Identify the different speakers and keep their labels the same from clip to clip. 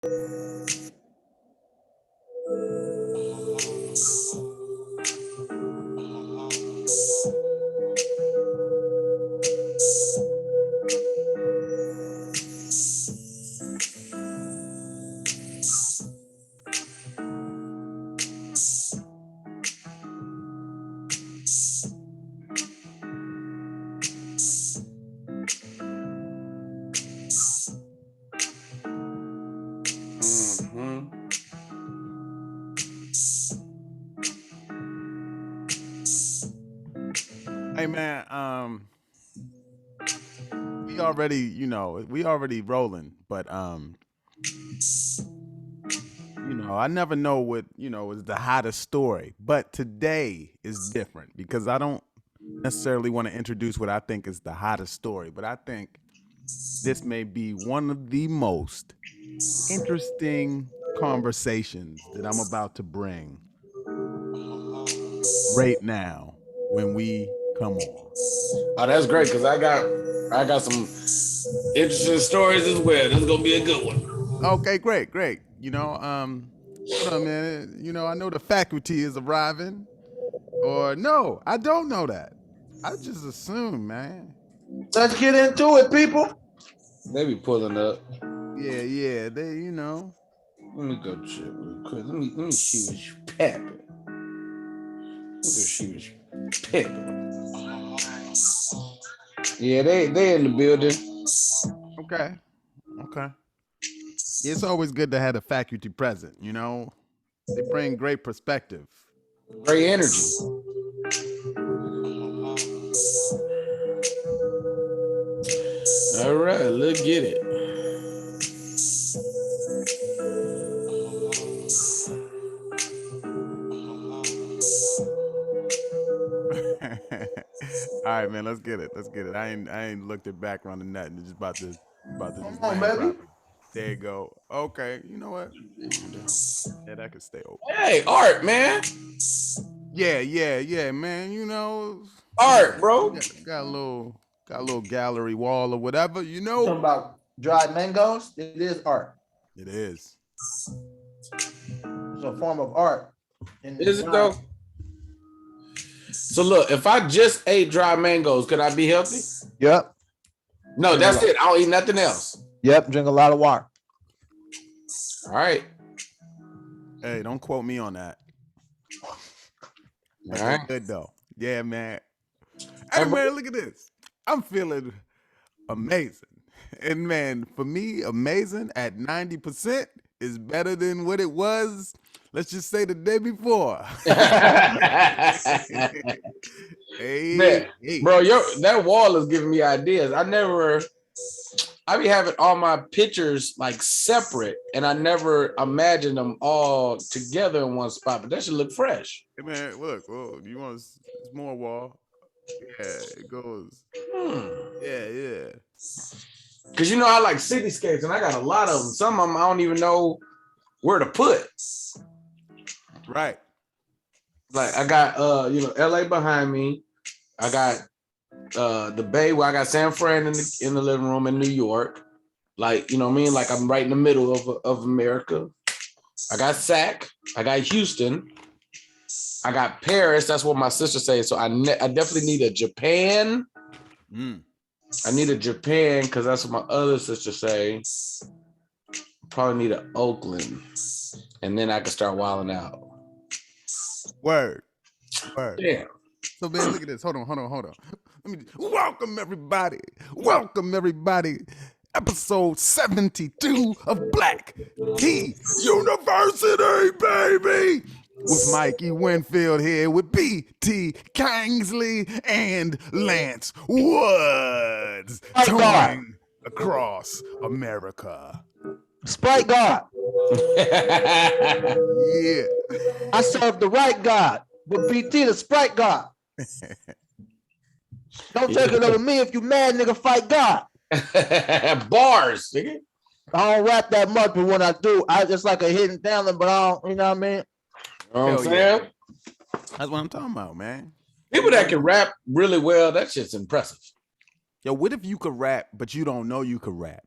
Speaker 1: Hey man, we already rolling, but I never know what, is the hottest story. But today is different because I don't necessarily want to introduce what I think is the hottest story, but I think this may be one of the most interesting conversations that I'm about to bring right now when we come on.
Speaker 2: Oh, that's great because I got some interesting stories as well. This is gonna be a good one.
Speaker 1: Okay, great, great. Hold on, man. I know the faculty is arriving. Or no, I don't know that. I just assume, man.
Speaker 3: Let's get into it, people.
Speaker 2: They be pulling up.
Speaker 1: Yeah, yeah.
Speaker 2: Let me go check real quick. Let me see what's popping. Let me see what's popping. Yeah, they in the building.
Speaker 1: Okay. Okay. It's always good to have the faculty present, They bring great perspective.
Speaker 2: Great energy. All right, let's get it.
Speaker 1: All right, man, let's get it. Let's get it. I ain't looked at background or nothing. It's about to
Speaker 3: Come
Speaker 1: just
Speaker 3: on,
Speaker 1: bang
Speaker 3: baby.
Speaker 1: properly. There you go. Okay, you know what? Yeah, that could stay open.
Speaker 2: Hey, Art, man.
Speaker 1: Yeah, yeah, yeah, man.
Speaker 2: Art, bro.
Speaker 1: Got a little gallery wall or whatever.
Speaker 3: You talking about dried mangoes? It is art.
Speaker 1: It is.
Speaker 3: It's a form of art.
Speaker 2: Is it though? So look, if I just ate dry mangoes, could I be healthy?
Speaker 3: Yep.
Speaker 2: No, that's it. I don't eat nothing else.
Speaker 3: Yep. Drink a lot of water.
Speaker 2: All right.
Speaker 1: Hey, don't quote me on that. But
Speaker 2: All
Speaker 1: they're
Speaker 2: right.
Speaker 1: good though. Yeah, man. Hey, man, look at this. I'm feeling amazing. And man, for me, amazing at 90% is better than what it was. Let's just say the day before.
Speaker 2: Man,
Speaker 1: hey.
Speaker 2: bro, that wall is giving me ideas. I be having all my pictures like separate, and I never imagine them all together in one spot. But that should look fresh.
Speaker 1: Hey, man, look, well, you want it's more wall? Yeah, it goes. Yeah.
Speaker 2: Because I like cityscapes, and I got a lot of them. Some of them I don't even know where to put.
Speaker 1: Right.
Speaker 2: Like I got LA behind me. I got the Bay where I got San Fran in the living room in New York. Like, you know what I mean? Like I'm right in the middle of America. I got Sac. I got Houston. I got Paris. That's what my sister says. So I definitely need a Japan. I need a Japan because that's what my other sister say. Probably need an Oakland. And then I can start wilding out.
Speaker 1: Word.
Speaker 2: Damn.
Speaker 1: So man, look at this. Hold on. Welcome everybody. Episode 72 of Black Tea University, baby. With Mikey Winfield here with B.T. Kingsley and Lance Woods. Touring across America.
Speaker 3: Sprite God.
Speaker 1: Yeah.
Speaker 3: I serve the right God, but BT the Sprite God. Don't take it over me. If you mad, nigga, fight God.
Speaker 2: Bars, nigga.
Speaker 3: I don't rap that much, but when I do, I just like a hidden talent, but I don't, you know what I mean?
Speaker 2: You know what I'm saying?
Speaker 1: That's what I'm talking about, man.
Speaker 2: People that can rap really well, that shit's impressive.
Speaker 1: Yo, what if you could rap, but you don't know you could rap?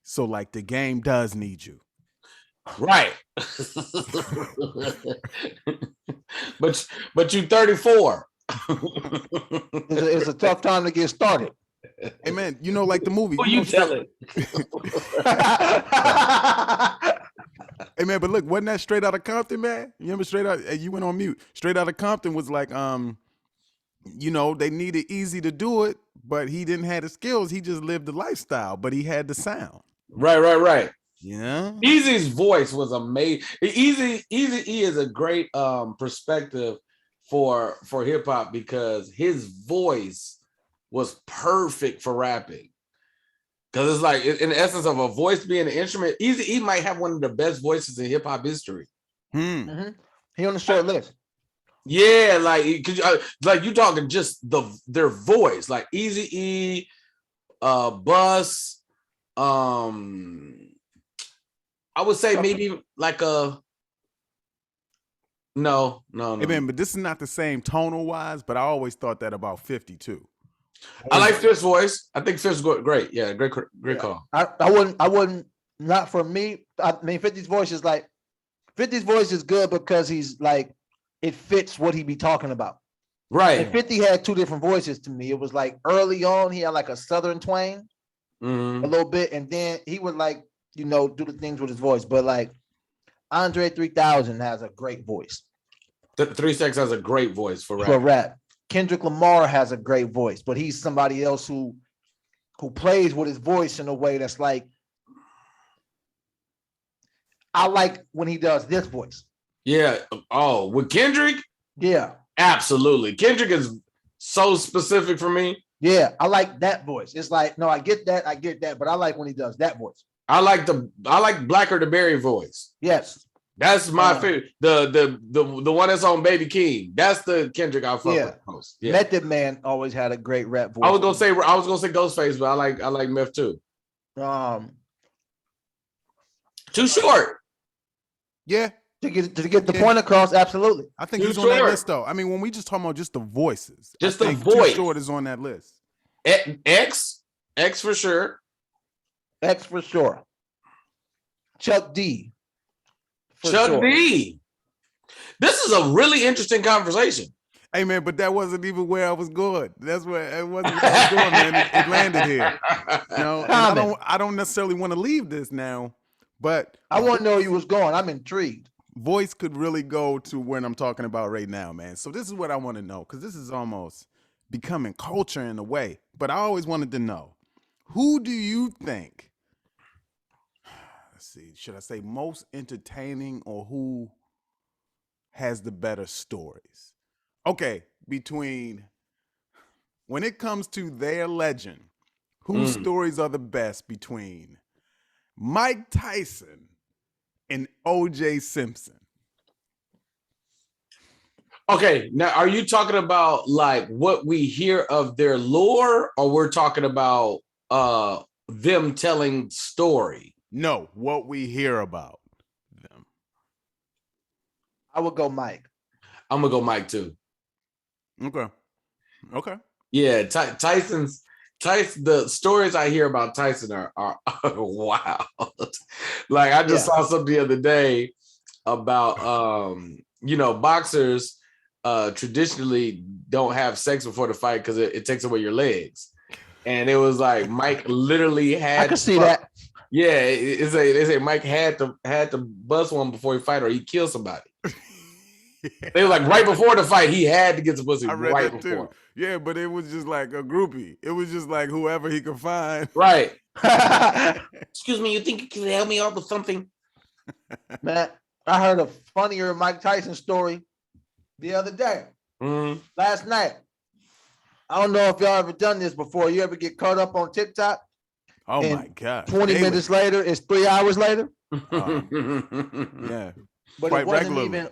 Speaker 1: So, like, the game does need you.
Speaker 2: Right. but you 34.
Speaker 3: It's a tough time to get started.
Speaker 1: Hey man, you know, like the movie.
Speaker 2: Who you telling?
Speaker 1: Hey man, but look, wasn't that Straight Outta Compton, man? You remember Straight Out? You went on mute. Straight Outta Compton was like, you know, they needed Easy to do it, but he didn't have the skills. He just lived the lifestyle, but he had the sound.
Speaker 2: Right.
Speaker 1: Yeah.
Speaker 2: Easy's voice was amazing. Easy E is a great perspective for hip hop because his voice was perfect for rapping. Because it's like, in the essence of a voice being an instrument, Easy E might have one of the best voices in hip hop history.
Speaker 3: Mm-hmm. He on the short list.
Speaker 2: Yeah, like you talking just their voice, like Easy E, Bus, I would say maybe like a no.
Speaker 1: Hey man, but this is not the same tonal wise, but I always thought that about 50 too.
Speaker 2: I like Fifth's voice. I think Fifth's great. Yeah, great call.
Speaker 3: I wouldn't, not for me. I mean, 50's voice is like, 50's voice is good because he's like, it fits what he be talking about.
Speaker 2: Right.
Speaker 3: And 50 had two different voices to me. It was like early on, he had like a Southern twang a little bit. And then he would like, you know, do the things with his voice. But like Andre 3000 has a great voice.
Speaker 2: 3 Stacks has a great voice for rap.
Speaker 3: Kendrick Lamar has a great voice, but he's somebody else who plays with his voice in a way that's like, I like when he does this voice.
Speaker 2: Yeah. Oh, with Kendrick?
Speaker 3: Yeah.
Speaker 2: Absolutely. Kendrick is so specific for me.
Speaker 3: Yeah, I like that voice. It's like, no, I get that, but I like when he does that voice.
Speaker 2: I like Blacker the Berry voice.
Speaker 3: Yes.
Speaker 2: That's my favorite. The one that's on Baby King. That's the Kendrick I fuck with most. Yeah.
Speaker 3: Method Man always had a great rap voice.
Speaker 2: I was gonna say Ghostface, but I like Meth too. Too short.
Speaker 1: Yeah.
Speaker 3: To get the point across, absolutely.
Speaker 1: I think he's on that list though. I mean, when we just talking about just the voices,
Speaker 2: just the voice.
Speaker 1: Too Short is on that list.
Speaker 2: X for sure.
Speaker 3: X for sure. Chuck D.
Speaker 2: D. This is a really interesting conversation.
Speaker 1: Hey man, but that wasn't even where I was going. That's where it wasn't where I was going, man. It landed here. You know, I don't necessarily want to leave this now, but
Speaker 3: I want to know where you was going. I'm intrigued.
Speaker 1: Voice could really go to when I'm talking about right now, man. So this is what I want to know, because this is almost becoming culture in a way. But I always wanted to know, who do you think, let's see, should I say most entertaining, or who has the better stories? Okay, between, when it comes to their legend, whose stories are the best between Mike Tyson and O.J. Simpson?
Speaker 2: Okay, now are you talking about like what we hear of their lore, or we're talking about them telling story?
Speaker 1: No, what we hear about them.
Speaker 3: I would go Mike.
Speaker 2: I'm gonna go Mike too.
Speaker 1: Okay.
Speaker 2: Yeah, Tyson. The stories I hear about Tyson are wild. Like I just saw something the other day about boxers traditionally don't have sex before the fight because it takes away your legs, and it was like Mike literally had.
Speaker 3: I can see that.
Speaker 2: Yeah, they say Mike had to bust one before he fight or he kill somebody. They were like right before the fight, he had to get some pussy right before. Too.
Speaker 1: Yeah, but it was just like a groupie. It was just like whoever he could find.
Speaker 2: Right. Excuse me, you think you can help me out with something?
Speaker 3: Man, I heard a funnier Mike Tyson story the other day. Last night. I don't know if y'all ever done this before. You ever get caught up on TikTok?
Speaker 1: Oh my God.
Speaker 3: 20 minutes later, it's 3 hours later.
Speaker 1: Yeah.
Speaker 3: But
Speaker 1: quite
Speaker 3: it wasn't
Speaker 1: regularly.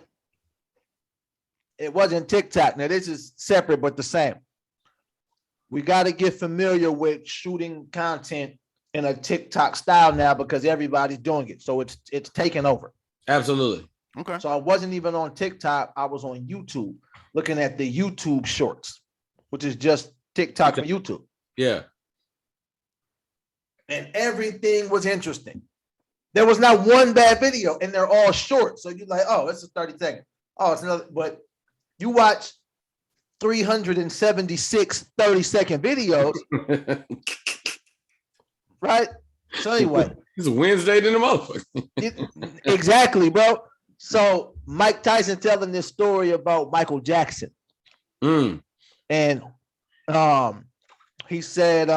Speaker 3: It wasn't TikTok. Now this is separate but the same. We got to get familiar with shooting content in a TikTok style now because everybody's doing it. So it's taken over.
Speaker 2: Absolutely.
Speaker 1: Okay.
Speaker 3: So I wasn't even on TikTok. I was on YouTube looking at the YouTube shorts, which is just TikTok and YouTube.
Speaker 2: Yeah.
Speaker 3: And everything was interesting. There was not one bad video, and they're all short. So you're like, oh, it's a 30 second. Oh, it's another. But you watch 376 30-second videos, right? So anyway,
Speaker 2: it's a Wednesday in the motherfucker.
Speaker 3: Exactly, bro. So Mike Tyson telling this story about Michael Jackson, and he said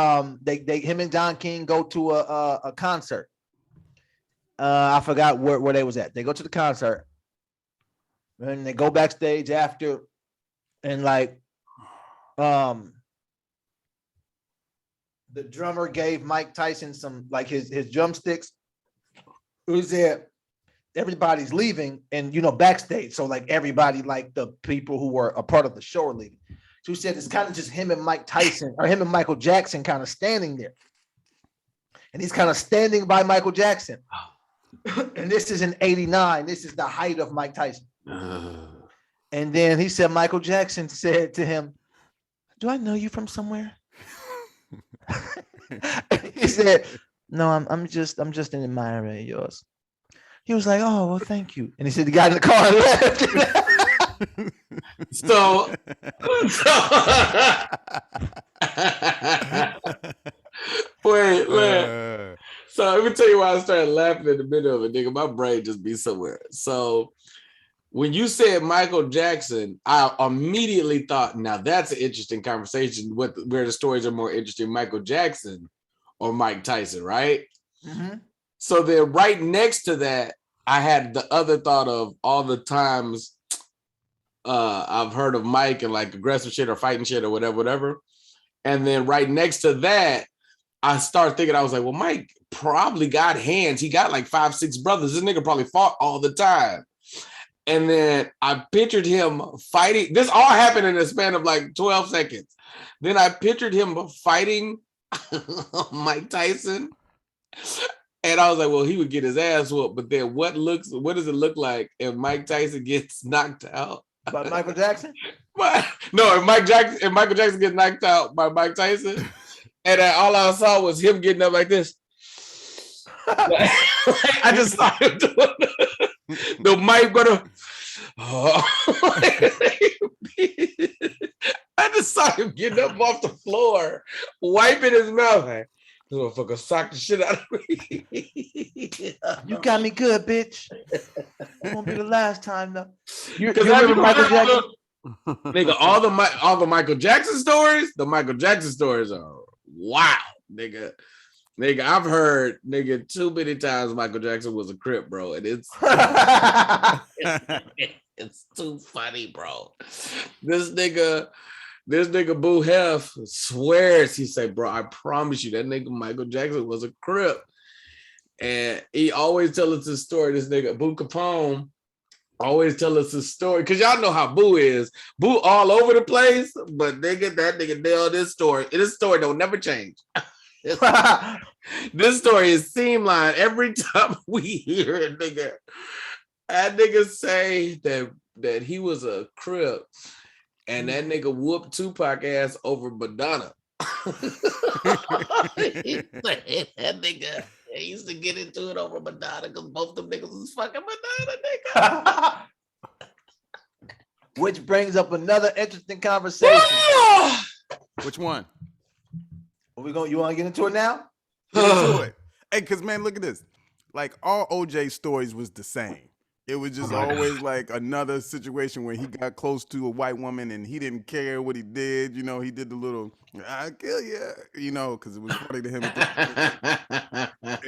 Speaker 3: they him and Don King go to a concert. I forgot where they was at. They go to the concert, and they go backstage after, and like, the drummer gave Mike Tyson some like his drumsticks. It was there. Everybody's leaving, and backstage. So like everybody, like the people who were a part of the show are leaving. So he said it's kind of just him and Mike Tyson, or him and Michael Jackson, kind of standing there, and he's kind of standing by Michael Jackson. And this is in '89. This is the height of Mike Tyson. And then he said Michael Jackson said to him, "Do I know you from somewhere?" He said, "No, I'm just an admirer of yours." He was like, "Oh, well, thank you." And he said he got in the car and left.
Speaker 2: So wait. So let me tell you why I started laughing in the middle of it, nigga. My brain just be somewhere. So when you said Michael Jackson, I immediately thought, now that's an interesting conversation where the stories are more interesting, Michael Jackson or Mike Tyson, right?
Speaker 3: Mm-hmm.
Speaker 2: So then right next to that, I had the other thought of all the times I've heard of Mike and like aggressive shit or fighting shit or whatever. And then right next to that, I started thinking, I was like, well, Mike probably got hands. He got like 5-6 brothers. This nigga probably fought all the time. And then I pictured him fighting. This all happened in a span of like 12 seconds. Then I pictured him fighting Mike Tyson. And I was like, well, he would get his ass whooped. But then what does it look like if Mike Tyson gets knocked out?
Speaker 3: By Michael Jackson?
Speaker 2: No, if Michael Jackson gets knocked out by Mike Tyson, and all I saw was him getting up like this. I just saw him doing the Mike gonna. I just saw him getting up off the floor, wiping his mouth. Like, this motherfucker socked the shit out of me.
Speaker 3: You got me good, bitch. It won't be the last time though. You
Speaker 2: Because
Speaker 3: remember Michael Jackson?
Speaker 2: Nigga, all the Michael Jackson stories, are wow, nigga. Nigga, I've heard too many times Michael Jackson was a Crip, bro, and it's it's too funny, bro. This nigga Boo Hef swears, he say, bro, I promise you that nigga Michael Jackson was a Crip. And he always tell us this story. This nigga Boo Capone always tell us this story, because y'all know how Boo is. Boo all over the place, but that nigga nailed this story. This story don't never change. This story is seamline. Every time we hear it, nigga, that nigga say that he was a Crip, and that nigga whooped Tupac ass over Madonna. That nigga used to get into it over Madonna because both them niggas was fucking Madonna, nigga.
Speaker 3: Which brings up another interesting conversation.
Speaker 1: Which one?
Speaker 3: You want to get into it now?
Speaker 1: Get into it. Hey, because man, look at this. Like all OJ stories was the same. It was just always like another situation where he got close to a white woman and he didn't care what he did. You know, he did the little, I'll kill you, you know, because it was funny to him.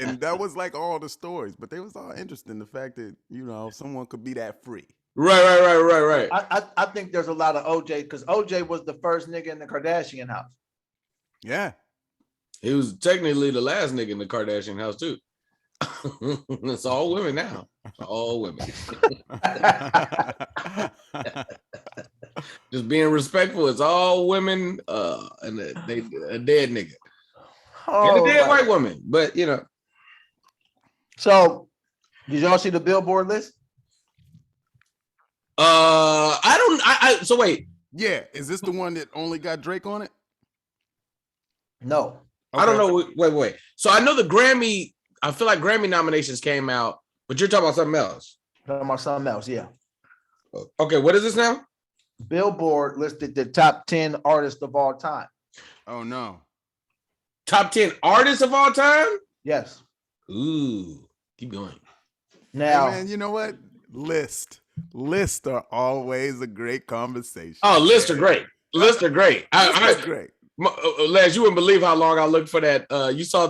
Speaker 1: And that was like all the stories, but they was all interesting. The fact that, you know, someone could be that free.
Speaker 2: Right.
Speaker 3: I think there's a lot of OJ, because OJ was the first nigga in the Kardashian house.
Speaker 1: Yeah.
Speaker 2: He was technically the last nigga in the Kardashian house, too. It's all women now. All women. Just being respectful. It's all women and a dead nigga. And a dead white woman. But, you know.
Speaker 3: So, did y'all see the Billboard list?
Speaker 2: So wait.
Speaker 1: Yeah. Is this the one that only got Drake on it?
Speaker 3: No.
Speaker 2: Okay. I don't know. Wait. So I know the Grammy I feel like Grammy nominations came out, but you're talking about something else.
Speaker 3: Talking about something else, yeah.
Speaker 2: Okay, what is this now?
Speaker 3: Billboard listed the top 10 artists of all time.
Speaker 1: Oh no.
Speaker 2: Top 10 artists of all time?
Speaker 3: Yes.
Speaker 2: Ooh, keep going.
Speaker 3: Now,
Speaker 1: Hey man, you know what? Lists are always a great conversation.
Speaker 2: Oh, lists are great. Lists are great.
Speaker 1: Lists are great.
Speaker 2: Les, you wouldn't believe how long I looked for that. You saw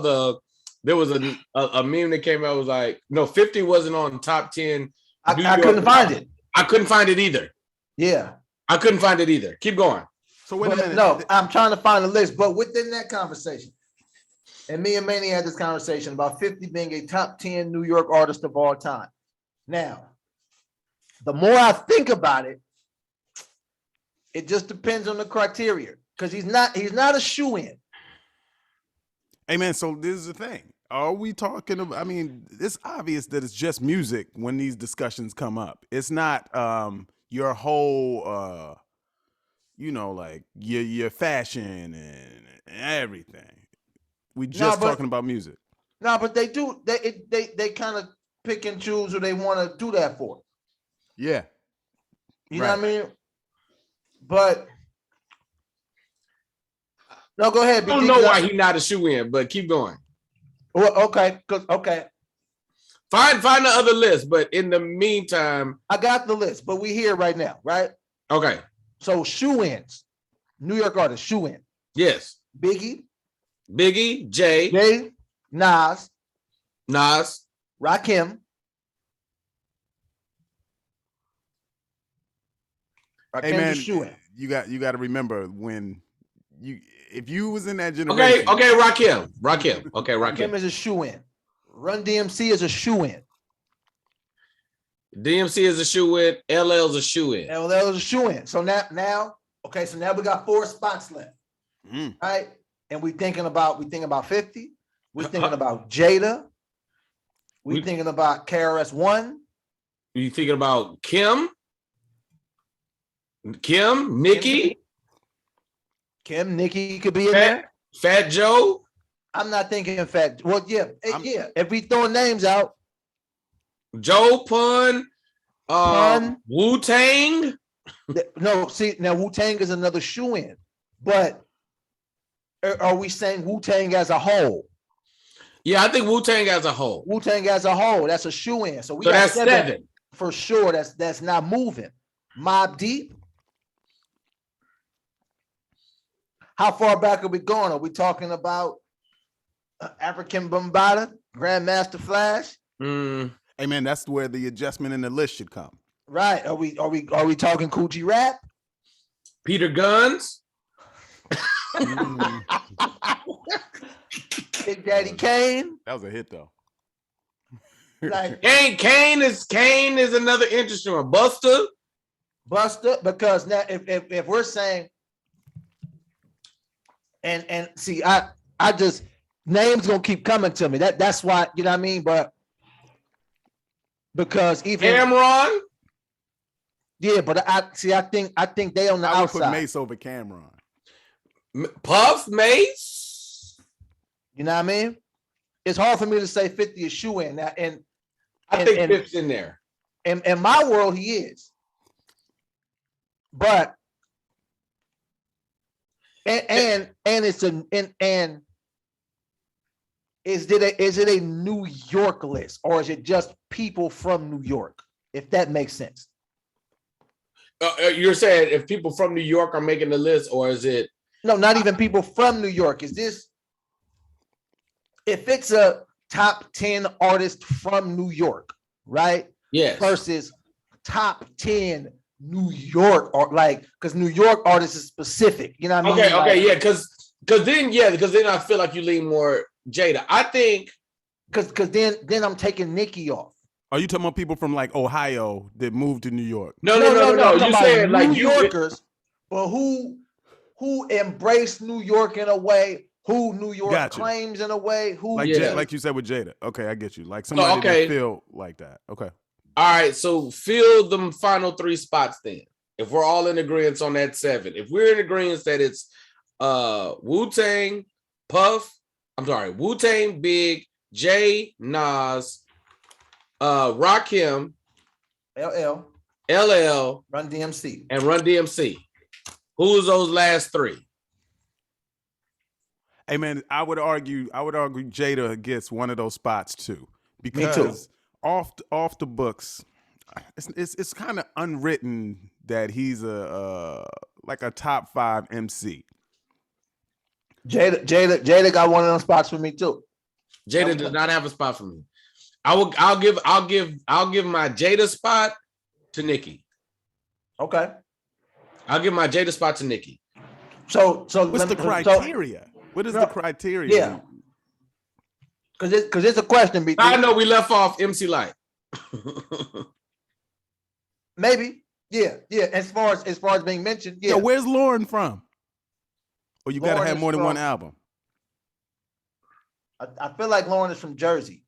Speaker 2: there was a meme that came out. It was like, no, 50 wasn't on top 10.
Speaker 3: I couldn't find it.
Speaker 2: I couldn't find it either.
Speaker 3: Yeah.
Speaker 2: I couldn't find it either. Keep going.
Speaker 1: So wait a minute.
Speaker 3: No, I'm trying to find a list, but within that conversation, and me and Manny had this conversation about 50 being a top 10 New York artist of all time. Now, the more I think about it, it just depends on the criteria because he's not a shoe-in.
Speaker 1: Hey man, so this is the thing. Are we talking about, I mean, it's obvious that it's just music when these discussions come up. It's not your whole like your fashion and everything. We just talking about music.
Speaker 3: No, but they do they kind of pick and choose who they want to do that for.
Speaker 1: Yeah.
Speaker 3: You know what I mean? But no, go ahead.
Speaker 2: I don't know why he's not a shoe-in, but keep going.
Speaker 3: Well, okay.
Speaker 2: Find the other list, but in the meantime,
Speaker 3: I got the list, but we here right now, right?
Speaker 2: Okay.
Speaker 3: So shoe-ins, New York artists, shoe-in.
Speaker 2: Yes.
Speaker 3: Biggie,
Speaker 2: Jay,
Speaker 3: Nas,
Speaker 2: Hey,
Speaker 3: Rakim.
Speaker 1: man,
Speaker 3: shoe-in.
Speaker 1: you got to remember if you was in that generation.
Speaker 2: Okay, Rakim. Okay, Rakim.
Speaker 3: Rakim is a shoe-in. Run DMC is a shoe-in.
Speaker 2: DMC is a shoe-in. LL's a shoe-in.
Speaker 3: LL is a shoe-in. So now we got 4 spots left. Right? And we thinking about 50. We're thinking about Jada. We're thinking about KRS-One.
Speaker 2: You thinking about Kim, Nicki?
Speaker 3: Nicki could be in there.
Speaker 2: Fat Joe.
Speaker 3: I'm not thinking Fat. Well, yeah. If we throwing names out,
Speaker 2: Joe Pun, Wu-Tang.
Speaker 3: No, see now Wu-Tang is another shoe-in, but are we saying Wu-Tang as a whole?
Speaker 2: Yeah, I think Wu-Tang as a whole.
Speaker 3: Wu-Tang as a whole, that's a shoe-in. So got
Speaker 2: that's 7
Speaker 3: for sure. That's not moving. Mobb Deep. How far back are we going? Are we talking about African Bambaataa, Grandmaster Flash?
Speaker 1: Hey man, that's where the adjustment in the list should come.
Speaker 3: Right. Are we talking Coochie Rap?
Speaker 2: Peter Guns.
Speaker 3: Big Daddy Kane.
Speaker 1: That was a hit though.
Speaker 3: Like
Speaker 2: Kane is another interesting one. Buster,
Speaker 3: because now if we're saying and see, I just names gonna keep coming to me. That's why, you know what I mean? But because even
Speaker 2: Cameron.
Speaker 3: Yeah, but I think they on the
Speaker 1: I would
Speaker 3: outside.
Speaker 1: put Mace over Cameron.
Speaker 2: Puff, Mace.
Speaker 3: You know what I mean? It's hard for me to say 50 is shoe in that, and
Speaker 2: I think 50's in there.
Speaker 3: In my world, he is. But and it's and is it a New York list, or is it just people from New York? If that makes sense.
Speaker 2: You're saying if people from New York are making the list, or is it?
Speaker 3: No, not even people from New York. Is this, if it's a top 10 artist from New York, right?
Speaker 2: Yes.
Speaker 3: Versus top 10 New York, or like, because New York artists is specific. You know what I mean?
Speaker 2: Okay, yeah, because then I feel like you lean more Jada. I think
Speaker 3: because then I'm taking Nicki off.
Speaker 1: Are you talking about people from like Ohio that moved to New York?
Speaker 2: No. You said like
Speaker 3: New Yorkers, but who embrace New York in a way, who New York claims in a way, who
Speaker 1: like you said with Jada. Okay, I get you. Like somebody that feel like that. Okay.
Speaker 2: All right, so fill them final 3 spots then. If we're all in agreement on that 7, if we're in agreement that it's Wu-Tang, Big, Jay, Nas, Rakim,
Speaker 3: LL,
Speaker 2: LL,
Speaker 3: Run DMC.
Speaker 2: and Run DMC. Who's those last three?
Speaker 1: Hey man, I would argue Jada gets one of those spots too,
Speaker 3: Me too.
Speaker 1: because off the books, it's kind of unwritten that he's like a top 5 MC.
Speaker 3: Jada got one of those spots for me too.
Speaker 2: Jada does not have a spot for me. I'll give my Jada spot to Nicki.
Speaker 3: Okay.
Speaker 2: I'll give my Jada spot to Nicki.
Speaker 3: So
Speaker 1: What's the criteria? What is the criteria?
Speaker 3: Yeah. Because it's a question.
Speaker 2: I know we left off MC Light.
Speaker 3: Maybe. Yeah. As far as being mentioned, yeah.
Speaker 1: Yo, where's Lauren from? Or you gotta
Speaker 3: Lauren
Speaker 1: have more
Speaker 3: is
Speaker 1: than one
Speaker 3: from-
Speaker 1: album.
Speaker 3: I feel like Lauren is from Jersey.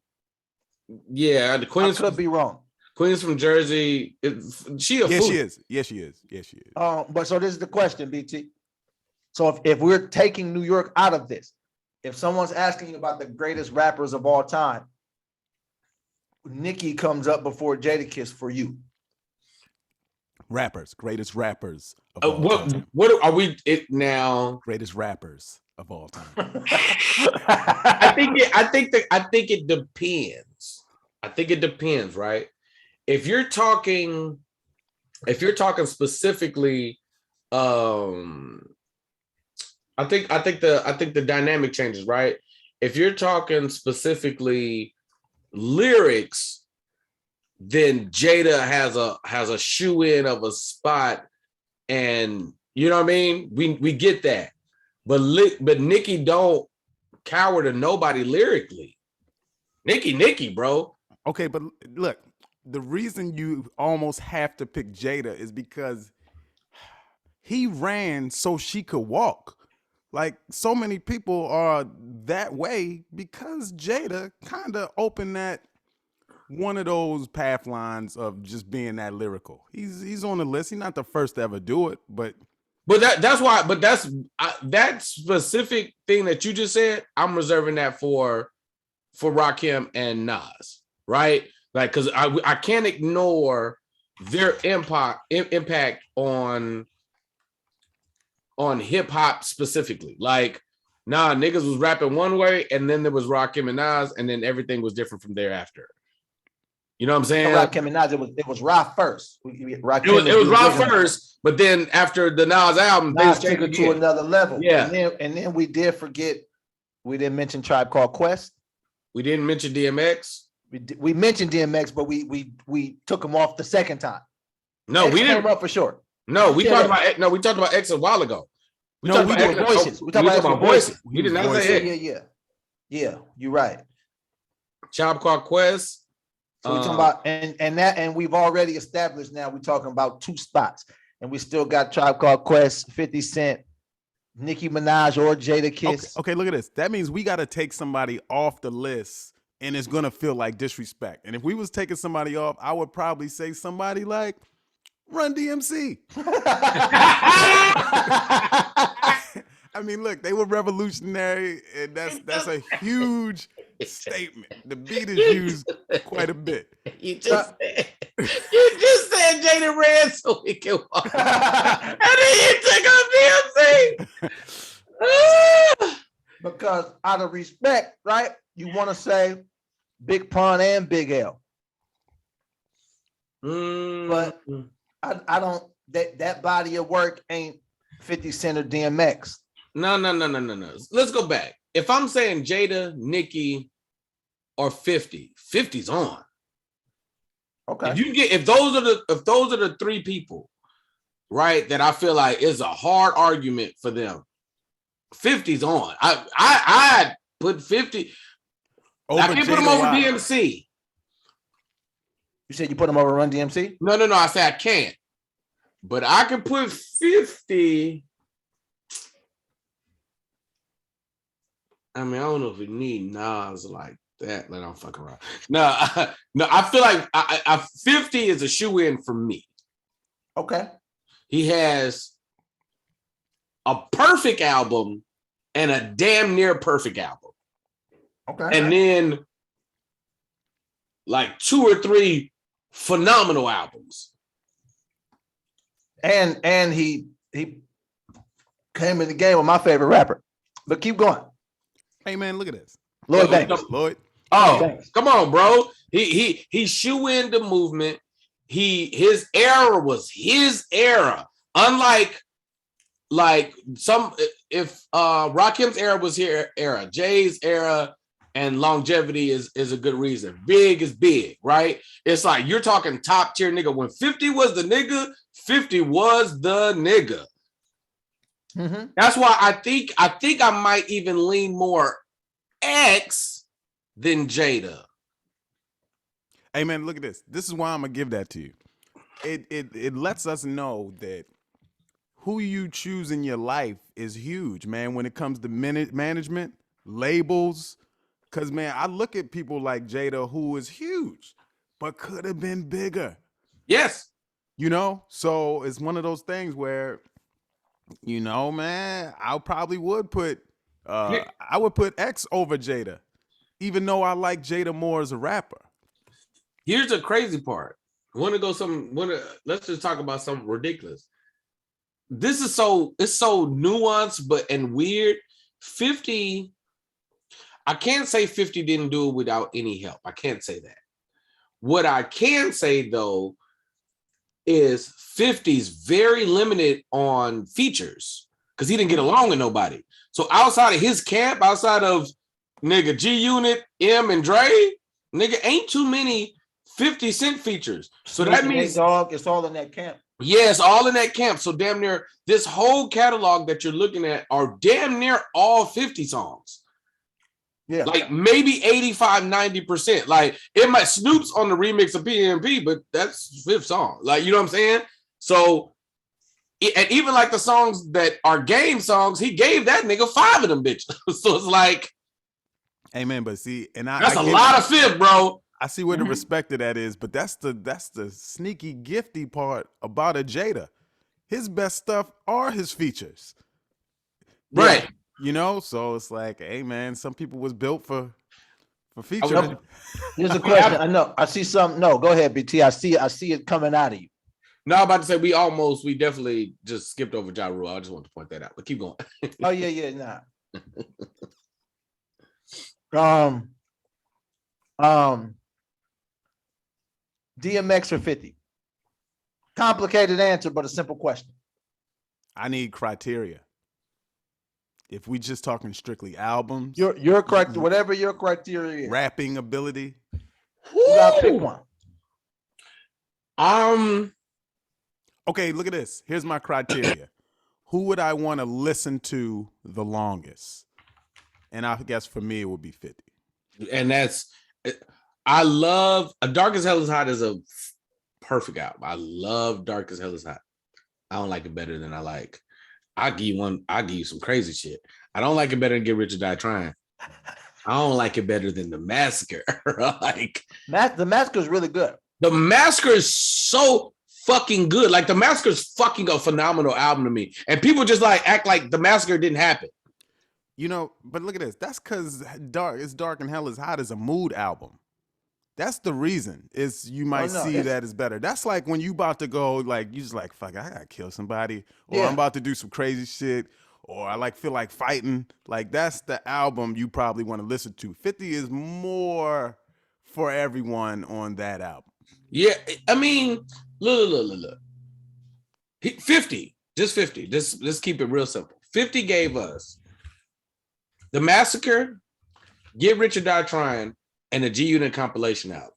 Speaker 2: Yeah, the
Speaker 3: I
Speaker 2: Queen's
Speaker 3: could be wrong.
Speaker 2: from Jersey. She a
Speaker 1: Yes,
Speaker 2: fool.
Speaker 1: she is. Yes, she is. Yes, she is.
Speaker 3: But so this is the question, BT. So if we're taking New York out of this, if someone's asking you about the greatest rappers of all time, Nicki comes up before Jadakiss for you.
Speaker 1: Greatest rappers of all time.
Speaker 2: What are we now?
Speaker 1: Greatest rappers of all time.
Speaker 2: I think it depends. I think it depends, right? If you're talking specifically, I think the dynamic changes, right? If you're talking specifically lyrics, then Jada has a shoe-in of a spot, and you know what I mean? We get that. But Nicki don't cower to nobody lyrically. Nicki, bro.
Speaker 1: Okay, but look, the reason you almost have to pick Jada is because he ran so she could walk. Like, so many people are that way because Jada kind of opened that one of those path lines of just being that lyrical. He's on the list. He's not the first to ever do it, but
Speaker 2: that's why. But that specific thing that you just said, I'm reserving that for Rakim and Nas, right? Like, because I can't ignore their impact on hip hop specifically. Like, niggas was rapping one way, and then there was Rakim and Nas, and then everything was different from thereafter. You know what I'm saying?
Speaker 3: Rakim and Nas, it was Ra first.
Speaker 2: It was Ra first, but then after the Nas album,
Speaker 3: Nas
Speaker 2: things
Speaker 3: took
Speaker 2: changed
Speaker 3: it to
Speaker 2: again.
Speaker 3: another level.
Speaker 2: Yeah.
Speaker 3: And then we did forget, we didn't mention Tribe Called Quest.
Speaker 2: We didn't mention DMX.
Speaker 3: We mentioned DMX, but we took him off the second time.
Speaker 2: No,
Speaker 3: X
Speaker 2: we didn't.
Speaker 3: came up for sure.
Speaker 2: No, we talked about X a while ago. We talked about
Speaker 3: voices.
Speaker 2: We talked about voices. We did not say X.
Speaker 3: Yeah. You're right.
Speaker 2: Tribe Called Quest.
Speaker 3: So we're talking about and we've already established now we're talking about 2 spots, and we still got Tribe Called Quest, 50 Cent, Nicki Minaj, or Jadakiss.
Speaker 1: Okay, look at this. That means we got to take somebody off the list, and it's gonna feel like disrespect. And if we was taking somebody off, I would probably say somebody like Run DMC. I mean, look, they were revolutionary, and that's a huge statement. The beat is used quite a bit.
Speaker 2: You just said Jada ran so we can walk. And then you took off DMC.
Speaker 3: Because out of respect, right? You want to say Big Pun and Big L. But I don't, that body of work ain't 50 Cent or DMX.
Speaker 2: No. Let's go back. If I'm saying Jada, Nicki, or 50's on.
Speaker 3: Okay.
Speaker 2: If those are the 3 people, right, that I feel like is a hard argument for them, 50's on. I put 50. I can't put him over DMC.
Speaker 3: You said you put him over Run DMC?
Speaker 2: No. I said I can't. But I can put 50. I mean, I don't know if we need Nas like that. Let I'm fucking around. No, I feel like I 50 is a shoe-in for me.
Speaker 3: Okay.
Speaker 2: He has a perfect album and a damn near perfect album.
Speaker 3: Okay.
Speaker 2: And then like 2 or 3 phenomenal albums.
Speaker 3: And he came in the game with my favorite rapper. But keep going.
Speaker 1: Hey man, look at this.
Speaker 3: Lloyd Banks.
Speaker 1: Lloyd.
Speaker 2: Oh,
Speaker 3: Banks.
Speaker 2: come on, bro. He shoe-in the movement. His era was his era. Unlike some, if Rakim's era was his era, Jay's era and longevity is a good reason. Big is big, right? It's like you're talking top tier nigga. When 50 was the nigga, 50 was the nigga.
Speaker 3: Mm-hmm.
Speaker 2: That's why I think I might even lean more X than Jada.
Speaker 1: Hey man, look at this. This is why I'm gonna give that to you. It lets us know that who you choose in your life is huge, man. When it comes to management, labels, because man, I look at people like Jada who is huge, but could have been bigger.
Speaker 2: Yes.
Speaker 1: You know, so it's one of those things where, you know, man, I probably would put I would put X over Jada, even though I like Jada more as a rapper.
Speaker 2: Here's the crazy part. Let's just talk about something ridiculous. This is it's so nuanced and weird. 50, I can't say 50 didn't do it without any help. I can't say that. What I can say though is 50's very limited on features because he didn't get along with nobody. So outside of his camp, outside of nigga G Unit, M and Dre, nigga ain't too many 50 Cent features. So that means
Speaker 3: dog, it's all in that camp.
Speaker 2: Yes, all in that camp. So damn near this whole catalog that you're looking at are damn near all 50 songs.
Speaker 3: Yeah.
Speaker 2: Like maybe 85, 90%. Like it might Snoop's on the remix of PNP, but that's 5th song. Like, you know what I'm saying? So, and even like the songs that are game songs, he gave that nigga 5 of them bitches. So it's like,
Speaker 1: hey man, but see, and
Speaker 2: that's a lot of 5th, bro.
Speaker 1: I see where the respect of that is, but that's the sneaky gifty part about a Jada. His best stuff are his features.
Speaker 2: Right.
Speaker 1: Yeah. You know, so it's like, hey man, some people was built for featuring.
Speaker 3: Here's a question. I know. I see some. No, go ahead, BT. I see it coming out of you.
Speaker 2: No, I'm about to say we definitely just skipped over Ja Rule. I just want to point that out, but keep going.
Speaker 3: Oh yeah, nah. DMX or 50? Complicated answer, but a simple question.
Speaker 1: I need criteria. If we just talking strictly albums,
Speaker 3: you're correct. Whatever your criteria is.
Speaker 1: Rapping ability,
Speaker 3: you gotta pick one.
Speaker 1: Okay, look at this. Here's my criteria. Who would I want to listen to the longest? And I guess for me it would be 50.
Speaker 2: And I love Dark as Hell is Hot is a perfect album. I love Dark as Hell is Hot. I don't like it better than I like. I'll give you some crazy shit. I don't like it better than Get Rich or Die Trying. I don't like it better than The Massacre.
Speaker 3: The Massacre is really good.
Speaker 2: The Massacre is so fucking good. Like The Massacre is fucking a phenomenal album to me. And people just like act like The Massacre didn't happen.
Speaker 1: You know, but look at this. That's because It's Dark and Hell is Hot is a mood album. That's the reason is you might see that is better. That's like when you about to go, like, you just like, fuck, I gotta kill somebody, or I'm about to do some crazy shit, or I feel like fighting. Like, that's the album you probably want to listen to. 50 is more for everyone on that album.
Speaker 2: Yeah, I mean, look. 50, just 50. Let's keep it real simple. 50 gave us The Massacre, Get Rich or Die Trying, and the G Unit compilation album.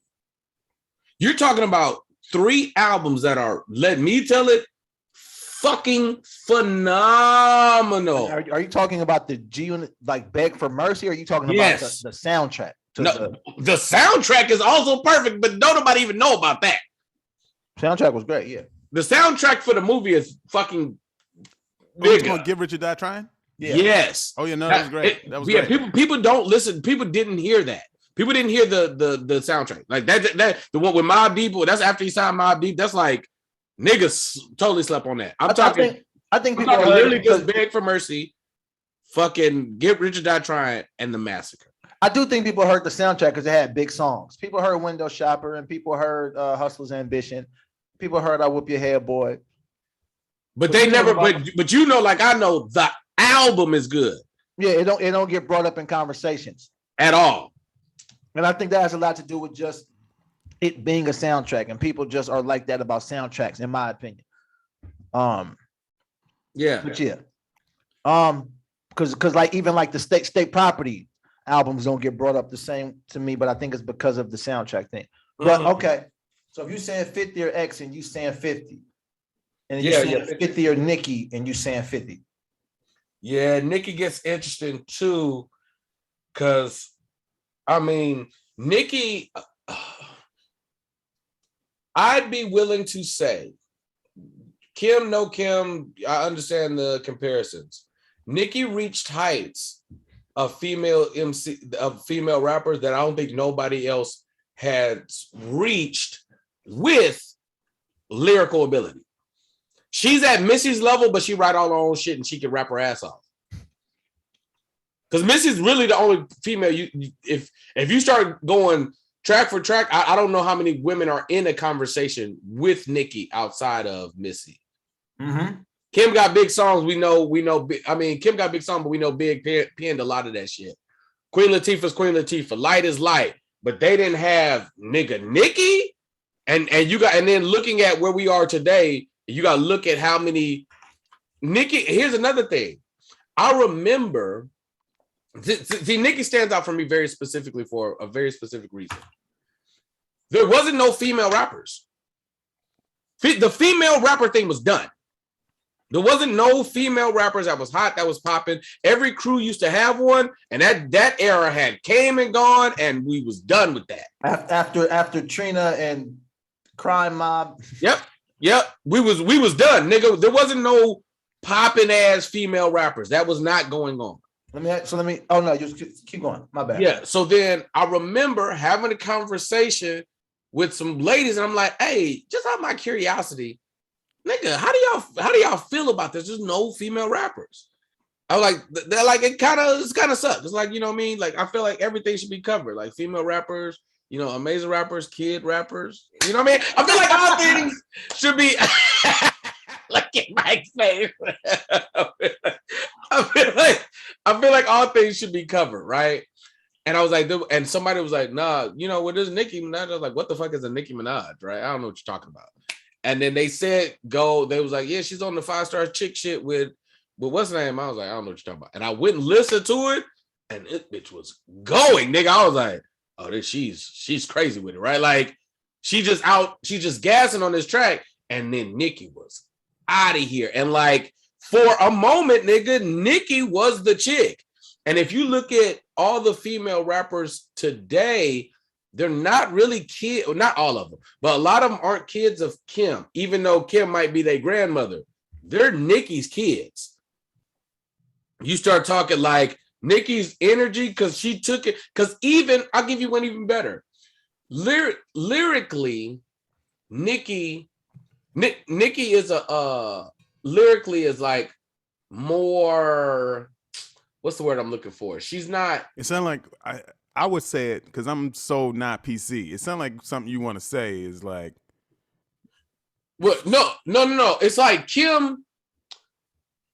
Speaker 2: You're talking about 3 albums that are, let me tell it, fucking phenomenal.
Speaker 3: Are you talking about the G Unit, like Beg for Mercy, or are you talking about the soundtrack?
Speaker 2: No, the soundtrack is also perfect, but don't nobody even know about that.
Speaker 3: Soundtrack was great, yeah.
Speaker 2: The soundtrack for the movie is fucking bigger.
Speaker 1: Get Rich or Die Trying?
Speaker 2: Yeah. Yes.
Speaker 1: Oh yeah, no, that was great. That was great.
Speaker 2: People don't listen. People didn't hear that. People didn't hear the soundtrack. Like that the one with Mobb Deep. That's after he signed Mobb Deep. That's like niggas totally slept on that. I think people literally just Beg for Mercy, fucking Get Rich or Die Trying, and The Massacre.
Speaker 3: I do think people heard the soundtrack because it had big songs. People heard Window Shopper and people heard Hustler's Ambition. People heard I Whoop Your Hair Boy.
Speaker 2: But they never, but you know, like I know the album is good.
Speaker 3: Yeah, it don't get brought up in conversations
Speaker 2: at all.
Speaker 3: And I think that has a lot to do with just it being a soundtrack, and people just are like that about soundtracks, in my opinion.
Speaker 2: Yeah.
Speaker 3: But yeah. Because like even like the state property albums don't get brought up the same to me, but I think it's because of the soundtrack thing. But okay. So if you saying 50 or X and you saying 50, and you saying 50 or Nicki and you saying 50.
Speaker 2: Yeah, Nicki gets interesting too, because I mean, Nicki, I'd be willing to say, Kim, no Kim, I understand the comparisons. Nicki reached heights of female rappers that I don't think nobody else had reached with lyrical ability. She's at Missy's level, but she write all her own shit and she can rap her ass off. Because Missy's really the only female. If you start going track for track, I don't know how many women are in a conversation with Nicki outside of Missy.
Speaker 3: Mm-hmm.
Speaker 2: Kim got big songs. We know. I mean, Kim got big songs, but we know Big penned a lot of that shit. Queen Latifah's Queen Latifah. Light is light, but they didn't have Nicki, and then looking at where we are today, you got to look at how many Nicki. Here's another thing. I remember. See, Nicki stands out for me very specifically for a very specific reason. There wasn't no female rappers. The female rapper thing was done. There wasn't no female rappers that was hot, that was popping. Every crew used to have one, and that era had came and gone, and we was done with that.
Speaker 3: After Trina and Crime Mob.
Speaker 2: Yep. We was done, nigga. There wasn't no popping ass female rappers. That was not going on.
Speaker 3: Let me. Oh no, you keep going. My bad.
Speaker 2: Yeah. So then I remember having a conversation with some ladies, and I'm like, "Hey, just out of my curiosity, nigga, how do y'all feel about this? There's no female rappers." I was like, "They're like it kind of sucks." It's like, you know what I mean? Like I feel like everything should be covered, like female rappers, you know, amazing rappers, kid rappers. You know what I mean? I feel like all things should be. Look at Mike's face. I feel like all things should be covered, right? And I was like, and somebody was like, nah, you know, what is Nicki Minaj? I was like, what the fuck is a Nicki Minaj, right? I don't know what you're talking about. And then they said, they was like, yeah, she's on the 5-star chick shit with what's her name? I was like, I don't know what you're talking about. And I went and listened to it, and it bitch was going, nigga. I was like, oh, she's crazy with it, right? Like, she's just gassing on this track. And then Nicki was out of here. And like, for a moment, nigga, Nicki was the chick. And if you look at all the female rappers today, they're not really kids, not all of them, but a lot of them aren't kids of Kim, even though Kim might be their grandmother. They're Nicki's kids. You start talking like Nicki's energy, because she took it, because I'll give you one even better. Lyrically, Nicki is lyrically is like more, what's the word I'm looking for? She's not.
Speaker 1: It sounds like I would say it because I'm so not PC. It sounds like something you want to say is like.
Speaker 2: Well, no. It's like Kim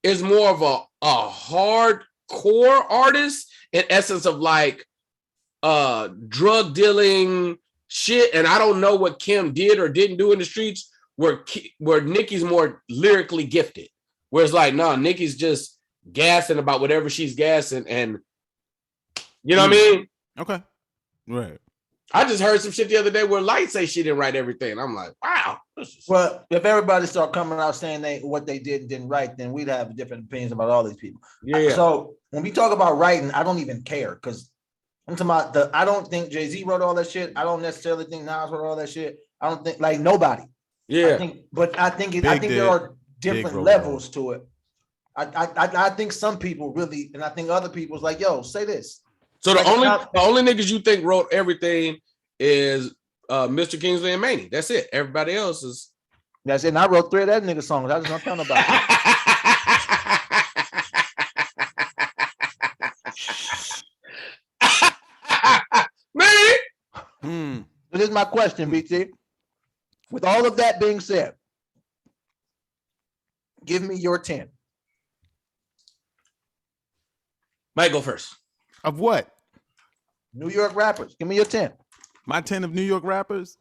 Speaker 2: is more of a hardcore artist in essence of like drug dealing shit. And I don't know what Kim did or didn't do in the streets where Nicki's more lyrically gifted. Whereas like, no, Nicki's just gassing about whatever she's gassing, and you know what I mean?
Speaker 1: Okay. Right.
Speaker 2: I just heard some shit the other day where Light say she didn't write everything. I'm like, wow.
Speaker 3: Well, if everybody start coming out saying what they did and didn't write, then we'd have different opinions about all these people.
Speaker 2: Yeah.
Speaker 3: So when we talk about writing, I don't even care, because I'm talking about I don't think Jay-Z wrote all that shit. I don't necessarily think Nas wrote all that shit. I don't think like nobody.
Speaker 2: Yeah.
Speaker 3: I think there are different levels to it. I think some people really, and I think other people's like, yo, say this.
Speaker 2: So the only niggas you think wrote everything is Mr. Kingsley and Manny. That's it. Everybody else is.
Speaker 3: That's it. And I wrote 3 of that nigga songs. I just don't tell nobody. my question, BT. With all of that being said, give me your 10.
Speaker 2: Might go first.
Speaker 1: Of what?
Speaker 3: New York rappers. Give me your 10.
Speaker 1: My 10 of New York rappers.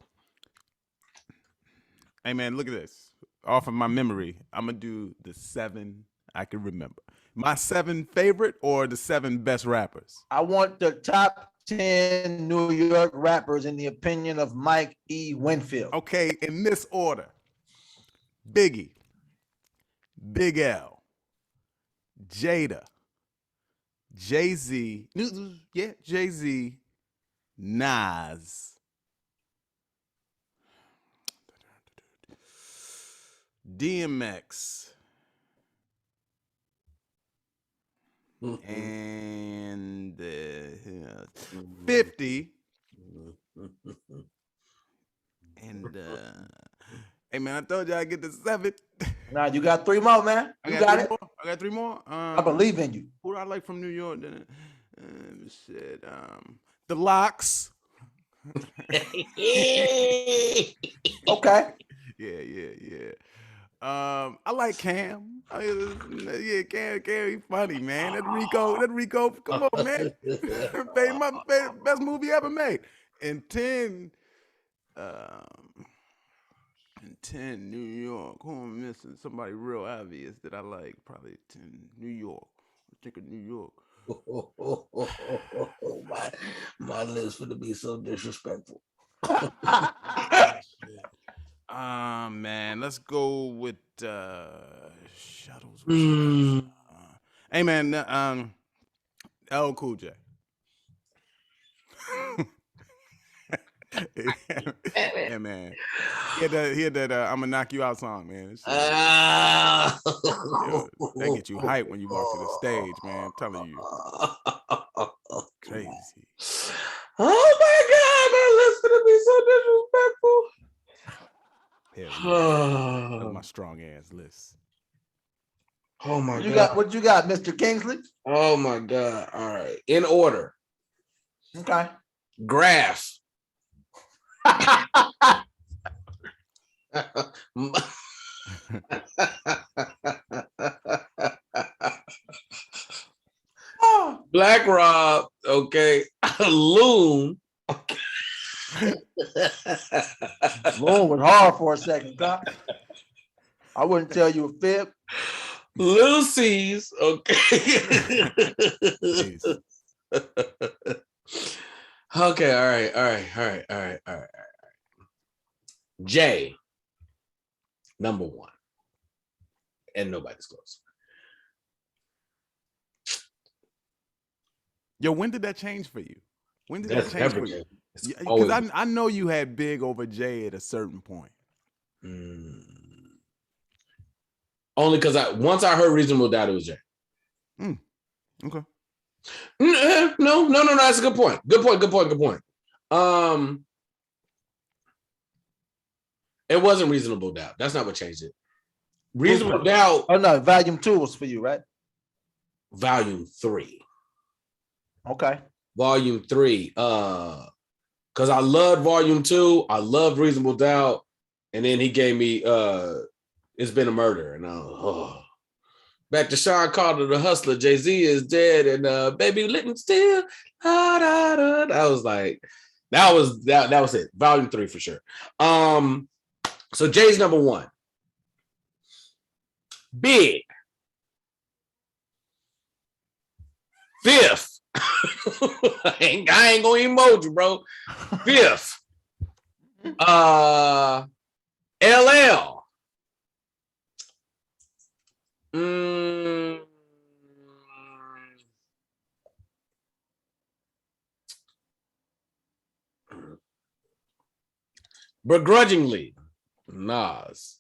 Speaker 1: Hey man, look at this. Off of my memory, I'm gonna do the 7 I can remember. My 7 favorite or the 7 best rappers?
Speaker 3: I want the top 10 New York rappers in the opinion of Mike E. Winfield.
Speaker 1: Okay, in this order: Biggie, Big L, Jada, Jay-Z, Jay-Z, Nas, DMX, and 50. And hey man, I told you I get the 7.
Speaker 3: Now you got 3 more, man. You got it.
Speaker 1: I got 3 more.
Speaker 3: I believe in you.
Speaker 1: Who do I like from New York? Shit. The Locks.
Speaker 3: Okay.
Speaker 1: Yeah. I like Cam. Cam, he funny, man. That Rico, come on, man. My best movie ever made. And 10, New York. Who am I missing? Somebody real obvious that I like. Probably 10, New York. I think of New York.
Speaker 2: My list would be so disrespectful.
Speaker 1: Man, let's go with Shuttles. Hey man, L Cool J. Yeah, man. He had that I'ma knock you out song, man. They get you hyped when you walk to the stage, man. I'm telling you. Crazy.
Speaker 2: Oh my God, my list gonna be so disrespectful.
Speaker 1: Yeah, that's my strong ass list.
Speaker 2: Oh my God.
Speaker 3: What you got, Mr. Kingsley?
Speaker 2: Oh my God. All right. In order.
Speaker 3: Okay.
Speaker 2: Grass. Black Rob, okay. Loon. Okay.
Speaker 3: Loon was hard for a second, huh? I wouldn't tell you a fib.
Speaker 2: Lucy's, okay. Okay, all right. J, number 1. And nobody's close.
Speaker 1: Yo, when did that change for you? When did
Speaker 2: That's
Speaker 1: that change for you? Because I know you had Big over Jay at a certain point.
Speaker 2: Only because once I heard Reasonable Doubt, it was Jay.
Speaker 1: Okay.
Speaker 2: No, that's a good point. Good point. It wasn't Reasonable Doubt. That's not what changed it. Reasonable Doubt.
Speaker 3: Oh no, volume 2 was for you, right?
Speaker 2: Volume 3.
Speaker 3: Okay.
Speaker 2: Volume 3. Because I loved Volume 2. I loved Reasonable Doubt. And then he gave me It's Been a Murder. And I was, back to Sean Carter, the Hustler. Jay-Z is dead, and Baby Litton still. I was like, that was it. Volume 3 for sure. So Jay's number 1. Big. 5th. I ain't gonna emoji, bro. 5th. LL. Begrudgingly, Nas.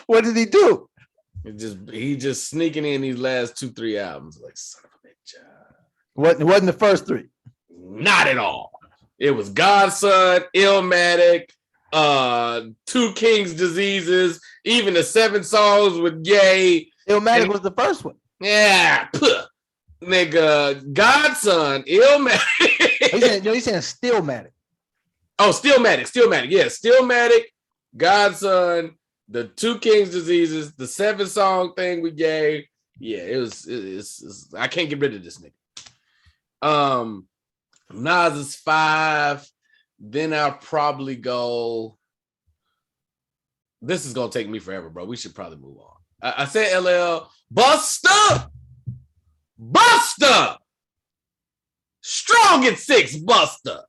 Speaker 3: What did he do?
Speaker 2: He just sneaking in these last 2-3 albums, like son of a bitch.
Speaker 3: It wasn't the first 3.
Speaker 2: Not at all. It was Godson, Illmatic, 2 Kings Diseases, even the 7 songs with Ye.
Speaker 3: Illmatic was the first one.
Speaker 2: Yeah, nigga, Godson, Illmatic.
Speaker 3: He's saying Stillmatic.
Speaker 2: Oh, Stillmatic. Yeah, Stillmatic, Godson, the 2 Kings diseases, the 7-song thing we gave. Yeah, it's I can't get rid of this nigga. Nas is 5. Then I'll probably go. This is gonna take me forever, bro. We should probably move on. I said LL. Busta. Strong at 6, Busta.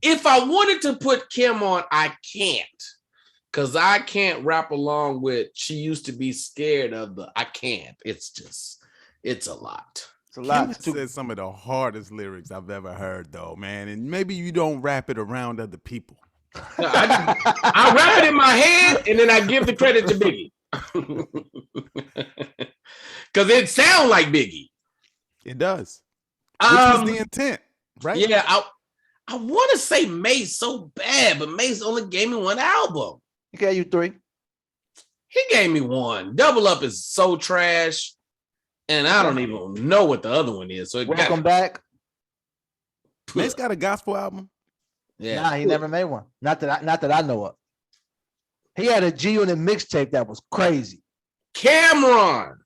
Speaker 2: If I wanted to put Kim on, I can't. Because I can't rap along with She Used to Be Scared of the. I can't. It's a lot.
Speaker 3: It's a lot.
Speaker 1: Kim says some of the hardest lyrics I've ever heard, though, man. And maybe you don't rap it around other people.
Speaker 2: No, I rap it in my head and then I give the credit to Biggie. Because it sounds like Biggie.
Speaker 1: It does. Which was the intent, right?
Speaker 2: Yeah, I want to say Mace so bad, but Mace only gave me 1 album.
Speaker 3: He gave you 3.
Speaker 2: He gave me 1. Double Up is so trash, and I don't even know what the other one is. So
Speaker 3: Welcome Back.
Speaker 1: Mace got a gospel album.
Speaker 2: Yeah,
Speaker 3: Nah, he never made one. Not that I know of. He had a G-Unit mixtape that was crazy.
Speaker 2: Cameron.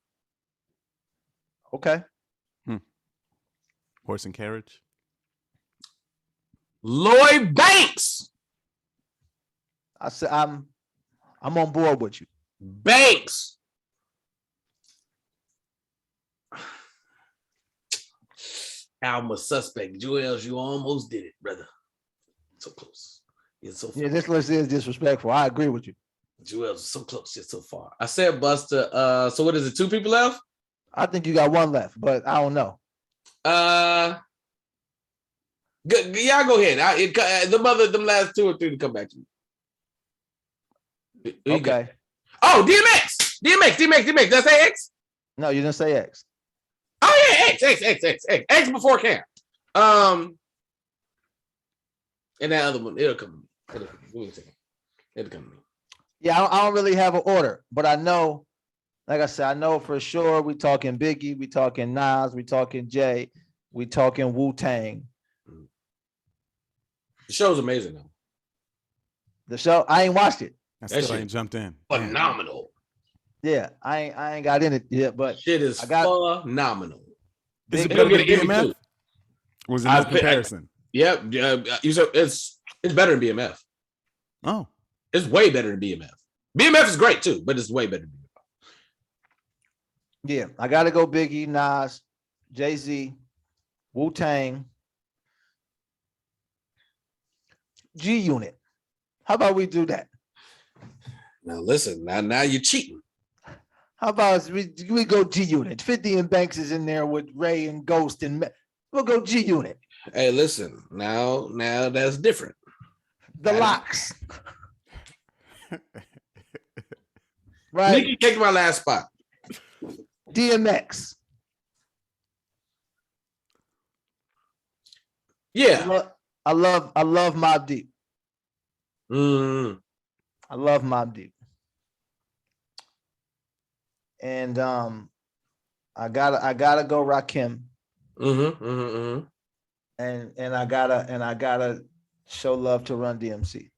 Speaker 3: Okay.
Speaker 1: Horse and Carriage.
Speaker 2: Lloyd Banks.
Speaker 3: I said I'm on board with you.
Speaker 2: Banks. Album of Suspect. Jewels, you almost did it, brother. So close. You're so far.
Speaker 3: Yeah, this list is disrespectful. I agree with you.
Speaker 2: Jewels, so close. You're so far. I said Busta. So what is it? 2 people left?
Speaker 3: I think you got 1 left, but I don't know.
Speaker 2: Y'all go ahead. Them last 2 or 3 to come back to me.
Speaker 3: Okay.
Speaker 2: Oh, DMX. Did I say X?
Speaker 3: No, you didn't say X.
Speaker 2: Oh yeah, X before Cam. And that other one, it'll come. Give me a second. It'll come to me.
Speaker 3: Yeah, I don't really have an order, but I know, like I said, I know for sure we talking Biggie, we talking Nas, we talking Jay, we talking Wu-Tang.
Speaker 2: The show's amazing though.
Speaker 3: The show, I ain't watched it.
Speaker 1: I still ain't jumped in.
Speaker 2: Phenomenal.
Speaker 3: Yeah, I ain't got in it yet, but
Speaker 2: Shit is phenomenal.
Speaker 1: Is it
Speaker 2: It'll
Speaker 1: better
Speaker 2: get
Speaker 1: than
Speaker 2: an Emmy,
Speaker 1: BMF?
Speaker 2: too.
Speaker 1: Was it no comparison?
Speaker 2: Yep. You said it's better than BMF.
Speaker 1: Oh,
Speaker 2: It's way better than BMF. BMF is great too, but it's way better than BMF.
Speaker 3: yeah, I gotta go Biggie, Nas, Jay-Z, Wu-Tang, G-Unit. How about we do that?
Speaker 2: Now listen, now you're cheating.
Speaker 3: How about we go G-Unit? 50 and Banks is in there with Ray and Ghost, and we'll go G-Unit.
Speaker 2: Hey, listen, now that's different.
Speaker 3: The Locks. Right?
Speaker 2: Nikki take my last spot.
Speaker 3: DMX.
Speaker 2: Yeah.
Speaker 3: I love Mobb Deep.
Speaker 2: Mm.
Speaker 3: I love Mobb Deep. And I gotta go Rakim. And I gotta show love to Run DMC.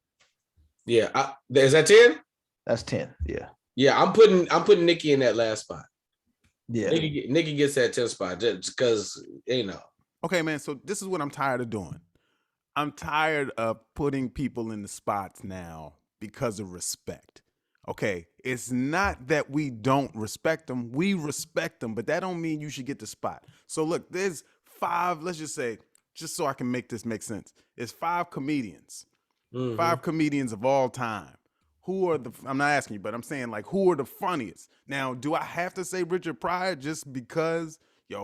Speaker 2: Yeah. Is that 10?
Speaker 3: That's 10. Yeah.
Speaker 2: Yeah, I'm putting Nikki in that last spot.
Speaker 3: Yeah.
Speaker 2: Nikki gets that 10 spot just because,
Speaker 1: okay, man. So this is what I'm tired of doing. I'm tired of putting people in the spots now because of respect. Okay, it's not that we don't respect them. We respect them, but that don't mean you should get the spot. So look, there's 5, let's just say, just so I can make this make sense. It's 5 comedians, 5 comedians of all time. Who are I'm not asking you, but I'm saying like, who are the funniest? Now, do I have to say Richard Pryor just because,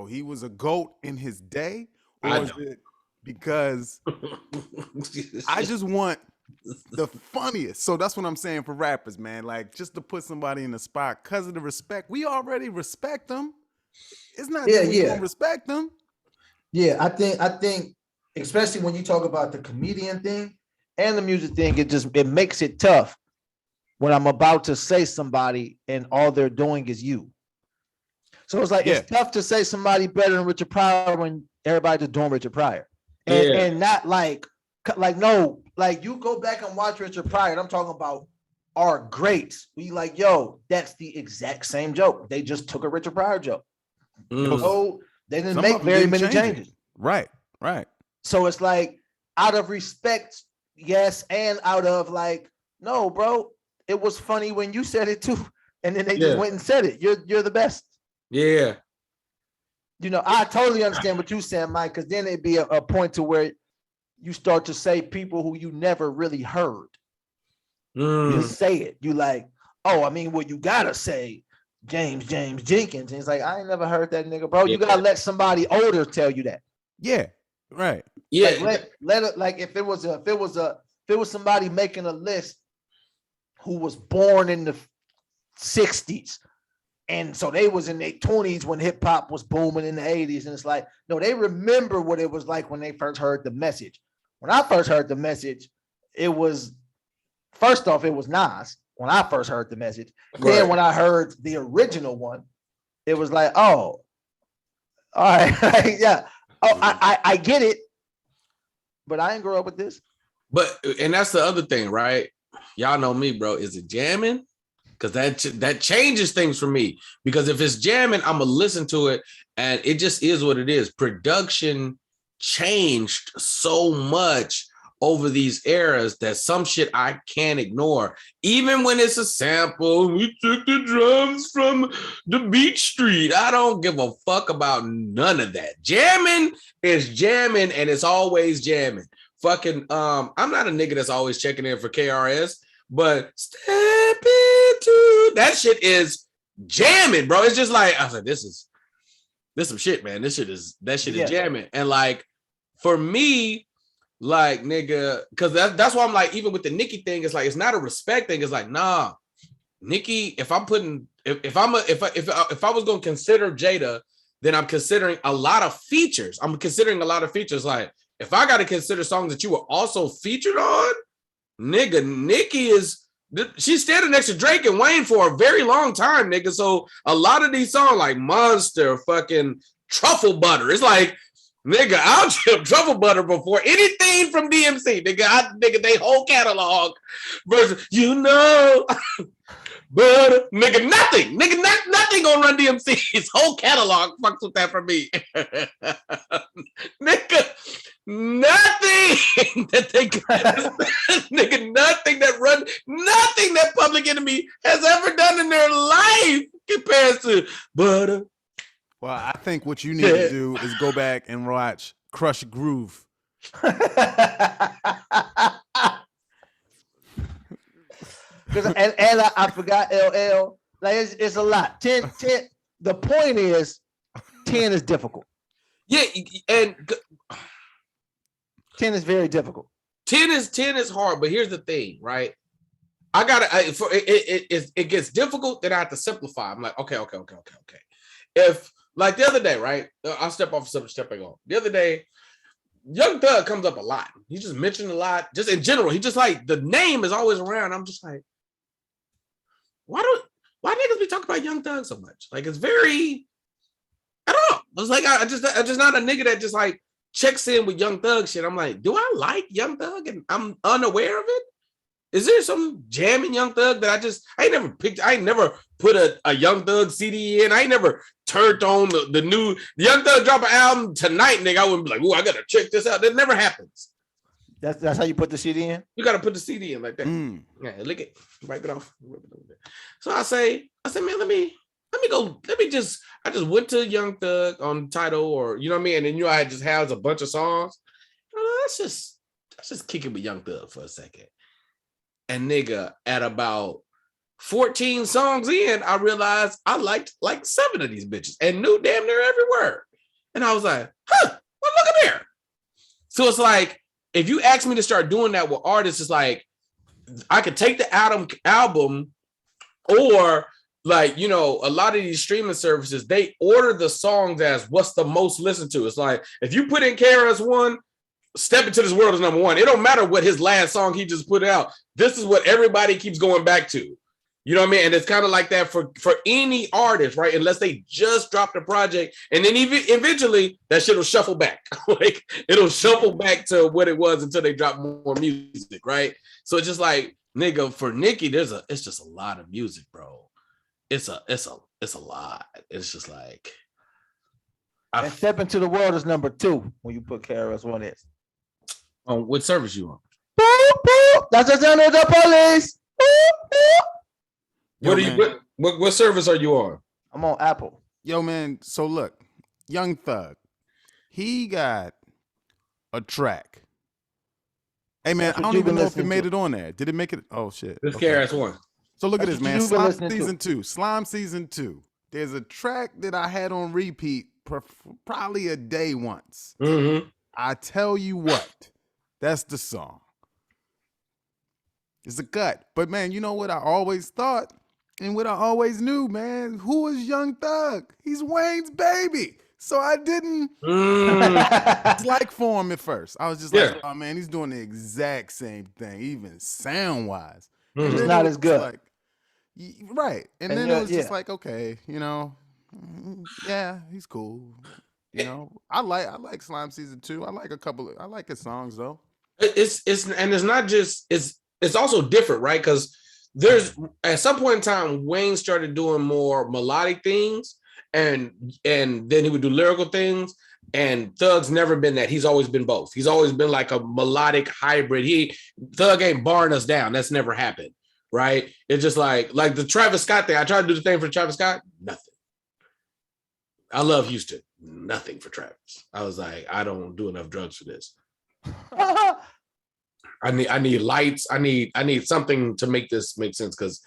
Speaker 1: he was a GOAT in his day? Or is it because I just want the funniest? So that's what I'm saying for rappers, man. Like, just to put somebody in the spot because of the respect. We already respect them. It's not that we don't respect them.
Speaker 3: Yeah, I think, especially when you talk about the comedian thing and the music thing, it makes it tough when I'm about to say somebody and all they're doing is you. So it's like, it's tough to say somebody better than Richard Pryor when everybody just doing Richard Pryor. And not like no, like you go back and watch Richard Pryor, and I'm talking about our greats. We like, yo, that's the exact same joke. They just took a Richard Pryor joke. So they didn't make very many changes.
Speaker 1: Right.
Speaker 3: So it's like, out of respect, yes, and out of like, no, bro, it was funny when you said it too. And then they just went and said it. You're the best.
Speaker 2: Yeah.
Speaker 3: You know, I totally understand what you're saying, Mike, because then it'd be a point to where you start to say people who you never really heard. You say it. You like, oh, I mean, well, you gotta say James Jenkins. And it's like, I ain't never heard that nigga, bro. You gotta let somebody older tell you that.
Speaker 1: Yeah. Right.
Speaker 2: Yeah.
Speaker 3: Like, let it, like if it was somebody making a list who was born in the 60s, and so they was in their 20s when hip hop was booming in the 80s, and it's like, no, they remember what it was like when they first heard the message. When I first heard the message, it was, first off, it was Nas when I first heard the message. Right. Then when I heard the original one, it was like, oh, all right, yeah. Oh, I get it, but I didn't grow up with this.
Speaker 2: But, and that's the other thing, right? Y'all know me, bro. Is it jamming? Because that changes things for me. Because if it's jamming, I'm going to listen to it, and it just is what it is. Production changed so much over these eras that some shit I can't ignore. Even when it's a sample, we took the drums from the Beach Street. I don't give a fuck about none of that. Jamming is jamming, and it's always jamming. Fucking, I'm not a nigga that's always checking in for KRS, but step into that shit is jamming, bro. It's just like, I was like, this is some shit, man. That shit is jamming. And like, for me, like, nigga, because that's why I'm like, even with the Nicki thing, it's like, it's not a respect thing. It's like, nah, Nicki, if I was gonna consider Jada, then I'm considering a lot of features. Like, if I got to consider songs that you were also featured on, nigga, Nicki she's standing next to Drake and Wayne for a very long time, nigga. So a lot of these songs like Monster, fucking Truffle Butter, it's like, nigga, I'll chip Truffle Butter before anything from DMC, nigga, they whole catalog versus, but nigga, nothing gonna Run DMC's whole catalog fucks with that for me. Nigga, nothing that they nigga, nothing that Public Enemy has ever done in their life compares to Butter.
Speaker 1: Well, I think what you need to do is go back and watch Crush Groove.
Speaker 3: And I forgot LL. Like, it's a lot. 10. The point is, 10 is difficult.
Speaker 2: Yeah, and
Speaker 3: 10 is very difficult.
Speaker 2: 10 is hard, but here's the thing, right? It gets difficult, then I have to simplify. I'm like, okay. If, like, the other day, right? I'll step off of stepping on. The other day, Young Thug comes up a lot. He just mentioned a lot. Just in general, he just like, the name is always around. I'm just like, why niggas be talking about Young Thug so much? Like, it's very, I don't know. It's like, I just not a nigga that just like checks in with Young Thug shit. I'm like, do I like Young Thug and I'm unaware of it? Is there some jamming Young Thug that I ain't never put a Young Thug CD in. I ain't never turned on the new Young Thug drop an album tonight, nigga. I wouldn't be like, oh, I gotta check this out. That never happens.
Speaker 3: That's how you put the CD in?
Speaker 2: You gotta put the CD in like that. Yeah, lick it, wipe it off. So I say, man, I just went to Young Thug on Tidal, or you know what I mean, and then I just has a bunch of songs. Let's just kick it with Young Thug for a second. And nigga, at about 14 songs in, I realized I liked like 7 of these bitches and knew damn near every word. And I was like, well, look at there. So it's like, if you ask me to start doing that with artists, it's like, I could take the album, or like, a lot of these streaming services, they order the songs as what's the most listened to. It's like, if you put in KRS-One, Step Into This World is number 1. It don't matter what his last song he just put out. This is what everybody keeps going back to. You know what I mean? And it's kind of like that for any artist, right? Unless they just dropped a project, and then even eventually that shit will shuffle back. Like it'll shuffle back to what it was until they drop more music, right? So it's just like, nigga, for Nicki, it's just a lot of music, bro. It's a lot. It's just like
Speaker 3: And Step Into the World is number 2 when you put KRS-One in.
Speaker 2: On what service you on?
Speaker 3: Boop, boop. That's the sound of the police. Boop, boop.
Speaker 2: What service are you on?
Speaker 3: I'm on Apple.
Speaker 1: Yo, man. So look, Young Thug, he got a track. Hey, man, I don't even know if it made it on there. Did it make it? Oh, shit.
Speaker 2: This KRS-One.
Speaker 1: So look at this, man. Slime season 2. Slime season 2. There's a track that I had on repeat probably a day once.
Speaker 2: Mm-hmm.
Speaker 1: I tell you what, that's the song. It's a cut. But man, you know what I always thought and what I always knew, man? Who was Young Thug? He's Wayne's baby. So I didn't dislike for him at first. I was just like, oh man, he's doing the exact same thing, even sound-wise.
Speaker 3: It's not as good.
Speaker 1: Like, right. And then it was just like, okay, you know, yeah, he's cool. You know, I like Slime season 2. I like his songs though.
Speaker 2: It's not just it's also different, right? Because there's at some point in time Wayne started doing more melodic things, and then he would do lyrical things. And Thug's never been that. He's always been both. He's always been like a melodic hybrid. Thug ain't barring us down. That's never happened, right? It's just like the Travis Scott thing. I tried to do the thing for Travis Scott. Nothing. I love Houston. Nothing for Travis. I was like, I don't do enough drugs for this. I need lights. I need something to make this make sense, because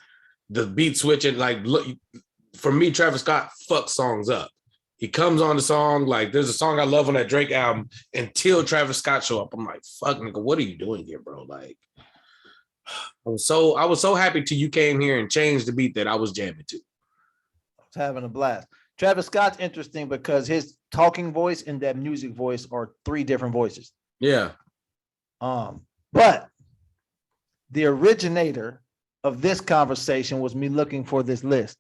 Speaker 2: the beat switching, like, look, for me, Travis Scott fucks songs up. He comes on the song, like there's a song I love on that Drake album, until Travis Scott show up. I'm like, fuck, nigga, what are you doing here, bro? Like, I was so happy till you came here and changed the beat that I was jamming to.
Speaker 3: I was having a blast. Travis Scott's interesting because his talking voice and that music voice are 3 different voices.
Speaker 2: Yeah.
Speaker 3: But the originator of this conversation was me looking for this list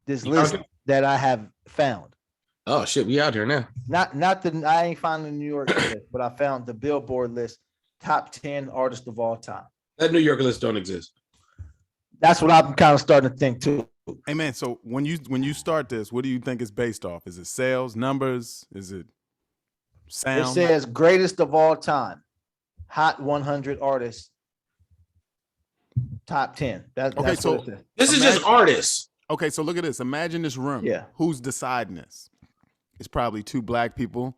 Speaker 3: that I have found.
Speaker 2: Oh shit, we out here now.
Speaker 3: Not the I ain't finding the New York list, but I found the Billboard list, top 10 artists of all time.
Speaker 2: That New York list don't exist.
Speaker 3: That's what I'm kind of starting to think too.
Speaker 1: Hey man, so when you start this, what do you think it's based off? Is it sales, numbers? Is it sound?
Speaker 3: It says greatest of all time, hot 100 artists, top 10. That's
Speaker 2: okay, so
Speaker 3: what it says.
Speaker 2: This is just artists.
Speaker 1: Okay, so look at this. Imagine this room.
Speaker 3: Yeah.
Speaker 1: Who's deciding this? It's probably 2 black people.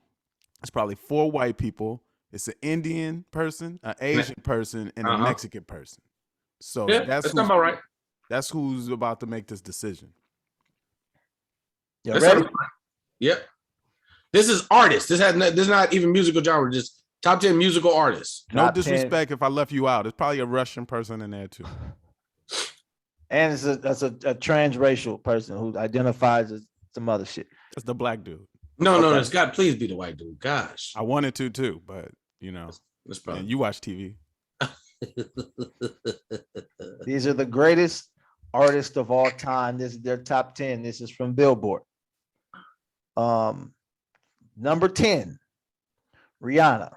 Speaker 1: It's probably 4 white people. It's an Indian person, an Asian person, and a Mexican person. So that's
Speaker 2: about right.
Speaker 1: That's who's about to make this decision.
Speaker 3: You ready?
Speaker 2: Yep. This is artists. This is not even musical genre. Just top 10 musical artists.
Speaker 1: No disrespect if I left you out. There's probably a Russian person in there too.
Speaker 3: And that's a transracial person who identifies as some other shit.
Speaker 1: It's the black dude.
Speaker 2: No, it's got please be the white dude. Gosh.
Speaker 1: I wanted to too, but you know,
Speaker 2: that's probably.
Speaker 1: You watch TV.
Speaker 3: These are the greatest artists of all time. This is their top 10. This is from Billboard. Number 10, Rihanna.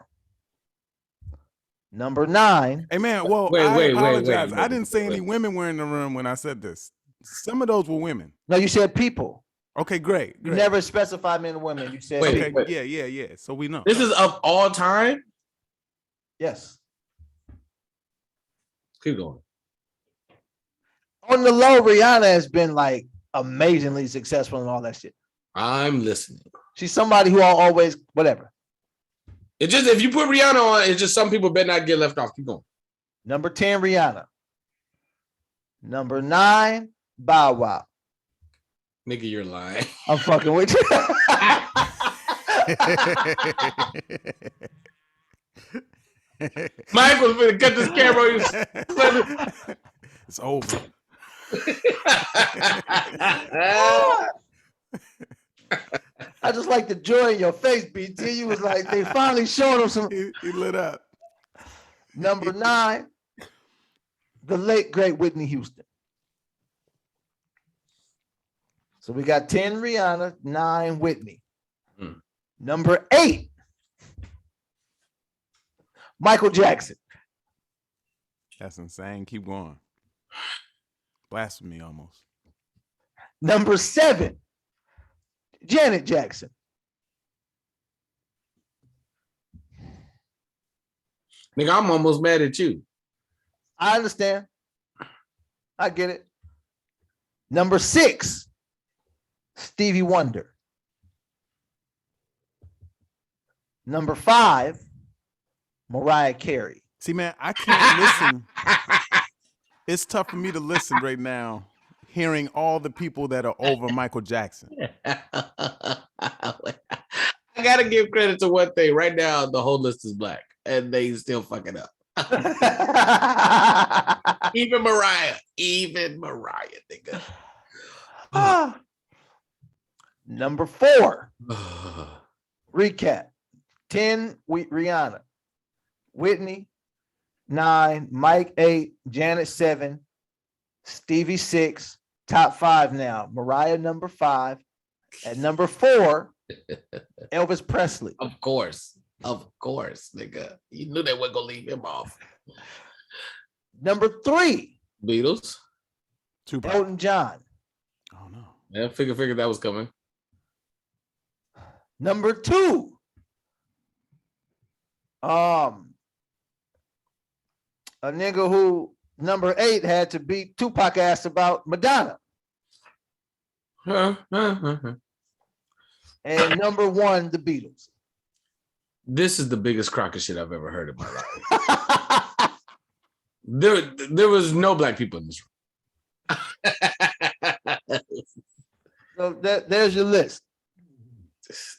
Speaker 3: Number 9.
Speaker 1: Hey man, well, I apologize. I didn't say any women were in the room when I said this. Some of those were women.
Speaker 3: No, you said people.
Speaker 1: Okay, great.
Speaker 3: You never specified men and women. You said
Speaker 1: okay, yeah. So we know.
Speaker 2: This is of all time?
Speaker 3: Yes.
Speaker 2: Keep going.
Speaker 3: On the low, Rihanna has been like amazingly successful and all that shit.
Speaker 2: I'm listening.
Speaker 3: She's somebody who always whatever.
Speaker 2: It just, if you put Rihanna on, it's just some people better not get left off. Keep going.
Speaker 3: Number 10, Rihanna. Number 9, Bow Wow.
Speaker 2: Nigga, you're lying.
Speaker 3: I'm fucking with you.
Speaker 2: Michael's gonna cut this camera.
Speaker 1: It's over.
Speaker 3: I just like the joy in your face, BT. You was like, they finally showed him some.
Speaker 1: He lit up.
Speaker 3: Number 9, the late great Whitney Houston. So we got 10 Rihanna, 9 Whitney.
Speaker 2: Mm.
Speaker 3: Number 8, Michael Jackson.
Speaker 1: That's insane. Keep going. Blasphemy almost.
Speaker 3: Number 7, Janet Jackson.
Speaker 2: Nigga, I'm almost mad at you.
Speaker 3: I understand. I get it. Number 6, Stevie Wonder. Number 5, Mariah Carey.
Speaker 1: See, man, I can't listen. It's tough for me to listen right now, hearing all the people that are over Michael Jackson.
Speaker 2: I gotta give credit to one thing. Right now, the whole list is black, and they still fucking up. Even Mariah, nigga.
Speaker 3: Number 4, recap. 10, Rihanna. Whitney, 9, Mike 8, Janet 7, Stevie 6. Top 5 now. Mariah number 5. At number 4, Elvis Presley.
Speaker 2: Of course, nigga. You knew they weren't gonna leave him off.
Speaker 3: Number 3,
Speaker 2: Beatles.
Speaker 1: Tupac.
Speaker 3: Elton John.
Speaker 1: Oh no.
Speaker 2: Yeah, figure that was coming.
Speaker 3: Number 2, a nigga who number 8 had to beat Tupac ass about Madonna. And number 1, the Beatles.
Speaker 2: This is the biggest crock of shit I've ever heard in my life. There was no black people in this room.
Speaker 3: So there's your list.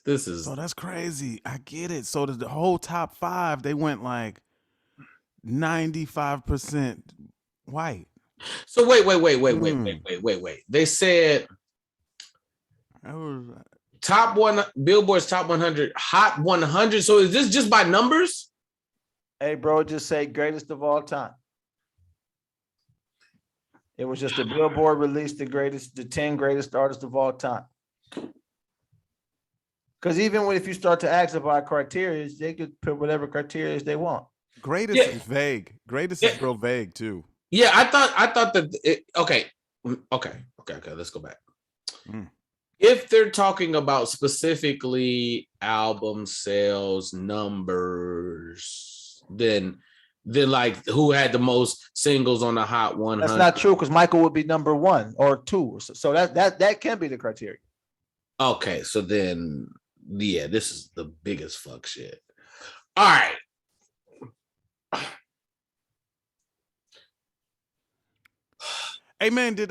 Speaker 2: This is
Speaker 1: So that's crazy. I get it. So the whole top 5, they went like 95% white.
Speaker 2: so wait. They said
Speaker 1: That was,
Speaker 2: top one, Billboard's top 100, hot 100. So is this just by numbers?
Speaker 3: Hey, bro, just say greatest of all time. It was just a Billboard released the 10 greatest artists of all time. Because even if you start to ask about criteria, they could put whatever criteria they want.
Speaker 1: greatest is vague. Greatest is real vague too.
Speaker 2: Yeah, I thought that okay. Let's go back.
Speaker 1: Mm.
Speaker 2: If they're talking about specifically album sales numbers, then like who had the most singles on the Hot 100?
Speaker 3: That's not true because Michael would be number 1 or 2. So that can be the criteria.
Speaker 2: Okay, so then yeah, this is the biggest fuck shit. All right.
Speaker 1: Hey man, did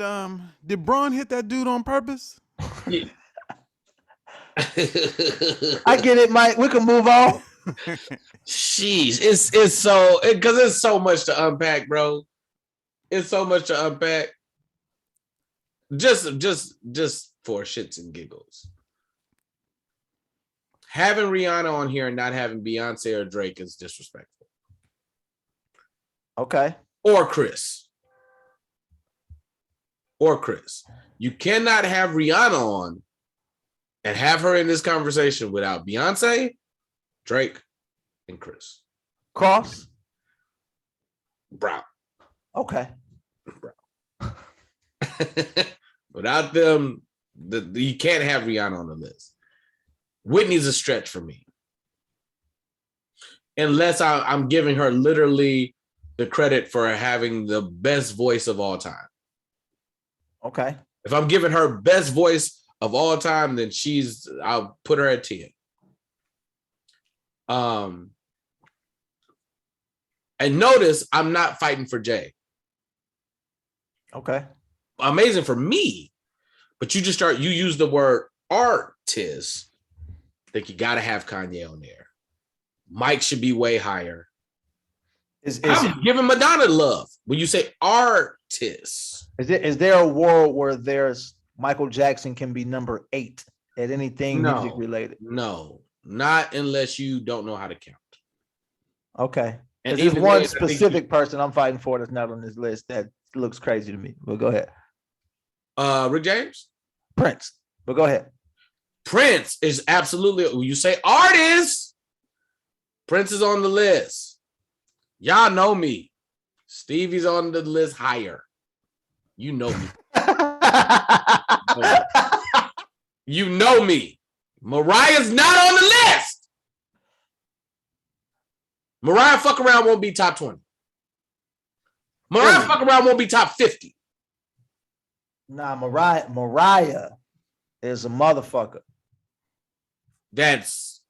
Speaker 1: Braun hit that dude on purpose?
Speaker 2: Yeah.
Speaker 3: I get it, Mike. We can move on.
Speaker 2: Jeez, it's so because it's so much to unpack, bro. It's so much to unpack. Just for shits and giggles. Having Rihanna on here and not having Beyonce or Drake is disrespectful.
Speaker 3: Okay.
Speaker 2: Or Chris. You cannot have Rihanna on and have her in this conversation without Beyonce, Drake, and Chris.
Speaker 3: Cross.
Speaker 2: Brown.
Speaker 3: Okay.
Speaker 2: Without them, you can't have Rihanna on the list. Whitney's a stretch for me. Unless I'm giving her literally the credit for having the best voice of all time.
Speaker 3: Okay.
Speaker 2: If I'm giving her best voice of all time, then I'll put her at 10. And notice I'm not fighting for Jay.
Speaker 3: Okay.
Speaker 2: Amazing for me, but you use the word artist. I think you got to have Kanye on there. Mike should be way higher. I'm giving Madonna love when you say artist.
Speaker 3: Is there a world where there's Michael Jackson can be number 8 at anything music related?
Speaker 2: No, not unless you don't know how to count.
Speaker 3: Okay.
Speaker 2: And
Speaker 3: there's
Speaker 2: even
Speaker 3: one
Speaker 2: then,
Speaker 3: specific person I'm fighting for that's not on this list that looks crazy to me. Well, go ahead.
Speaker 2: Rick James?
Speaker 3: Prince. But go ahead.
Speaker 2: Prince is absolutely, you say artist, Prince is on the list. Y'all know me. Stevie's on the list higher. You know me. You know me. Mariah's not on the list. Mariah fuck around won't be top 20. Mariah fuck around won't be top 50.
Speaker 3: Nah, Mariah is a motherfucker.
Speaker 2: That's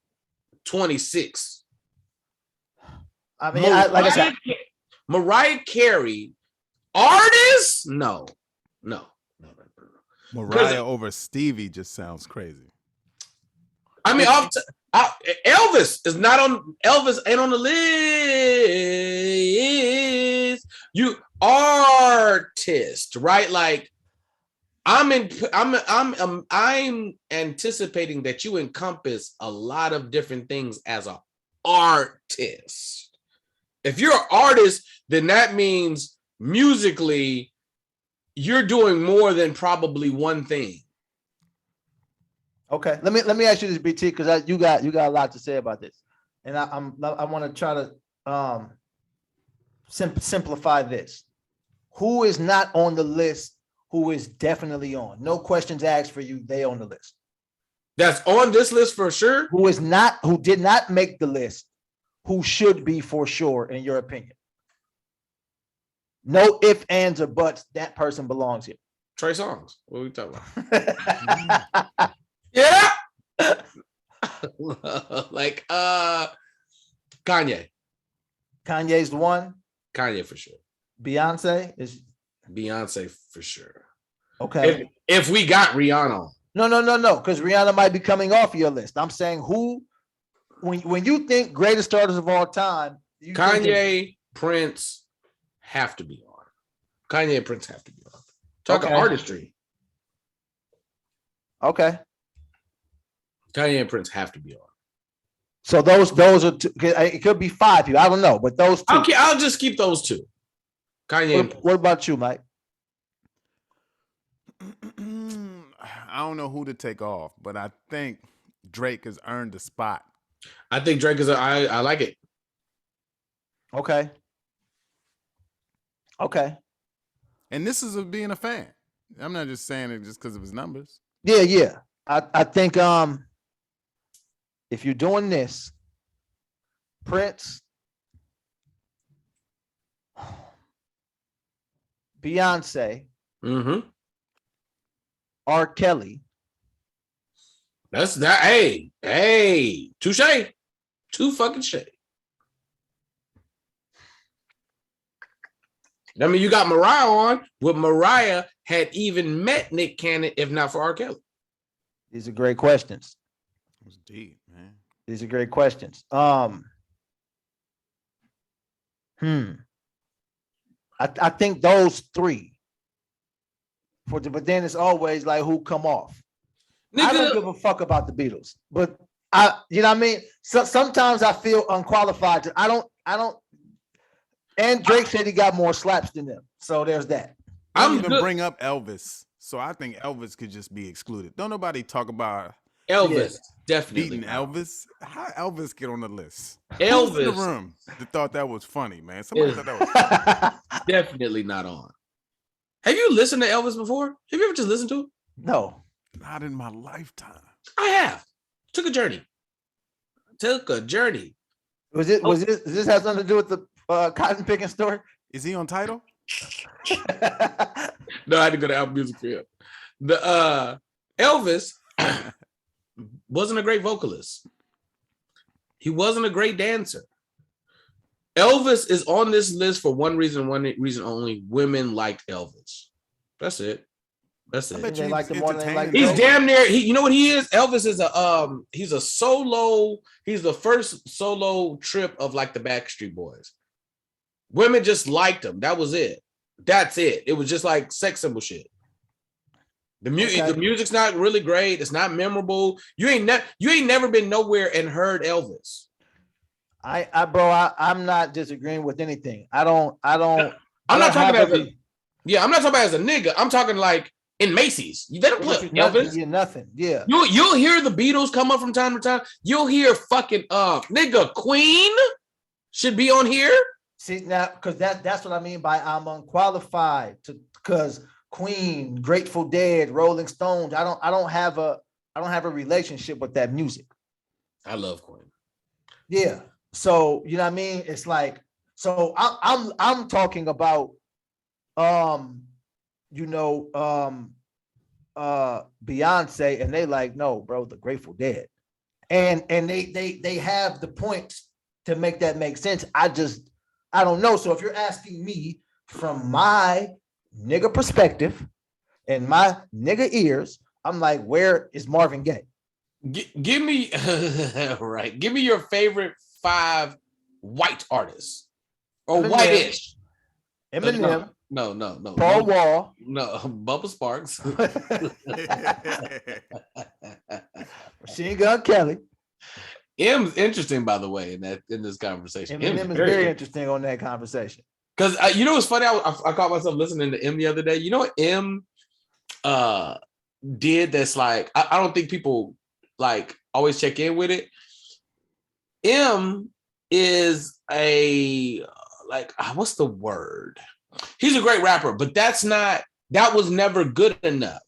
Speaker 2: 26.
Speaker 3: I mean, like I said,
Speaker 2: Mariah Carey, artist? No.
Speaker 1: Mariah over Stevie just sounds crazy.
Speaker 2: I mean, Elvis is not on. Elvis ain't on the list. You artist, right? Like I'm anticipating that you encompass a lot of different things as an artist. If you're an artist, then that means musically you're doing more than probably one thing.
Speaker 3: okay. Let me ask you this, BT, because you got a lot to say about this, and I want to try to simplify this. Who is not on the list? Who is definitely on? No questions asked for you. They on the list.
Speaker 2: That's on this list for sure.
Speaker 3: Who is not? Who did not make the list? Who should be for sure, in your opinion? No ifs, ands, or buts. That person belongs here.
Speaker 2: Trey Songz. What are we talking about? Yeah. Like Kanye.
Speaker 3: Kanye's the one.
Speaker 2: Kanye for sure.
Speaker 3: Beyonce is
Speaker 2: Beyonce for sure.
Speaker 3: okay.
Speaker 2: If we got Rihanna.
Speaker 3: No, because Rihanna might be coming off your list. I'm saying who, when you think greatest artists of all time,
Speaker 2: Kanye, Prince have to be on. Kanye and Prince have to be on. Talking artistry.
Speaker 3: Okay.
Speaker 2: Kanye and Prince have to be on.
Speaker 3: So those are two, it could be 5 people. I don't know, but those two.
Speaker 2: Okay, I'll just keep those two. Kanye.
Speaker 3: What about you, Mike?
Speaker 1: I don't know who to take off, but I think Drake has earned a spot.
Speaker 2: I think Drake is. I like it.
Speaker 3: Okay.
Speaker 1: And this is of being a fan. I'm not just saying it just because of his numbers.
Speaker 3: Yeah. I think if you're doing this, Prince, Beyonce, R. Kelly.
Speaker 2: That's that. Hey, touche. Too fucking shade. I mean, you got Mariah on. Would Mariah had even met Nick Cannon if not for R. Kelly?
Speaker 3: These are great questions.
Speaker 1: It was deep, man.
Speaker 3: These are great questions. I think those three. But then it's always like who come off. Nigga, I don't give a fuck about the Beatles, but you know what I mean? So sometimes I feel unqualified. I don't. And Drake said he got more slaps than them, so there's that.
Speaker 1: I don't even bring up Elvis, so I think Elvis could just be excluded. Don't nobody talk about
Speaker 2: Elvis. Definitely
Speaker 1: beating Elvis. How Elvis get on the list?
Speaker 2: Elvis
Speaker 1: Who's in the room that thought that was funny, man. Somebody thought that was funny.
Speaker 2: Definitely not on. Have you listened to Elvis before? Have you ever just listened to him?
Speaker 3: No,
Speaker 1: not in my lifetime.
Speaker 2: I have. Took a journey. Was
Speaker 3: this has something to do with the cotton picking story?
Speaker 1: Is he on Tidal?
Speaker 2: No, I had to go to Apple Music for him. The Elvis wasn't a great vocalist. He wasn't a great dancer. Elvis is on this list for one reason only. Women liked Elvis. That's it. He's damn near. You know what he is? Elvis is he's a solo. He's the first solo trip of like the Backstreet Boys. Women just liked him. That was it. That's it. It was just like sex symbol shit. The music's not really great. It's not memorable. You ain't never been nowhere and heard Elvis.
Speaker 3: I'm not disagreeing with anything. I'm not talking
Speaker 2: about as a nigga. I'm talking like in Macy's. They don't play
Speaker 3: nothing,
Speaker 2: Elvis.
Speaker 3: yeah, nothing. Yeah.
Speaker 2: You'll hear the Beatles come up from time to time. You'll hear fucking nigga Queen should be on here.
Speaker 3: See now, because that's what I mean by I'm unqualified to, because Queen, Grateful Dead, Rolling Stones. I don't have a relationship with that music.
Speaker 2: I love Queen.
Speaker 3: Yeah. So you know what I mean? It's like, so I'm talking about Beyonce, and they like, no, bro, the Grateful Dead. And they have the points to make that make sense. I don't know. So if you're asking me from my nigga perspective and my nigga ears, I'm like, where is Marvin Gaye?
Speaker 2: Give me right. Give me your favorite 5 white artists or
Speaker 3: Eminem,
Speaker 2: white-ish.
Speaker 3: Eminem,
Speaker 2: No.
Speaker 3: Paul Wall,
Speaker 2: No, Bubba Sparks.
Speaker 3: Machine Gun Kelly.
Speaker 2: M's interesting, by the way, in this conversation.
Speaker 3: Eminem is very interesting on that conversation.
Speaker 2: Because you know what's funny? I caught myself listening to M the other day. You know what M did that's like, I don't think people like always check in with it. M is a like, what's the word? He's a great rapper, but that was never good enough.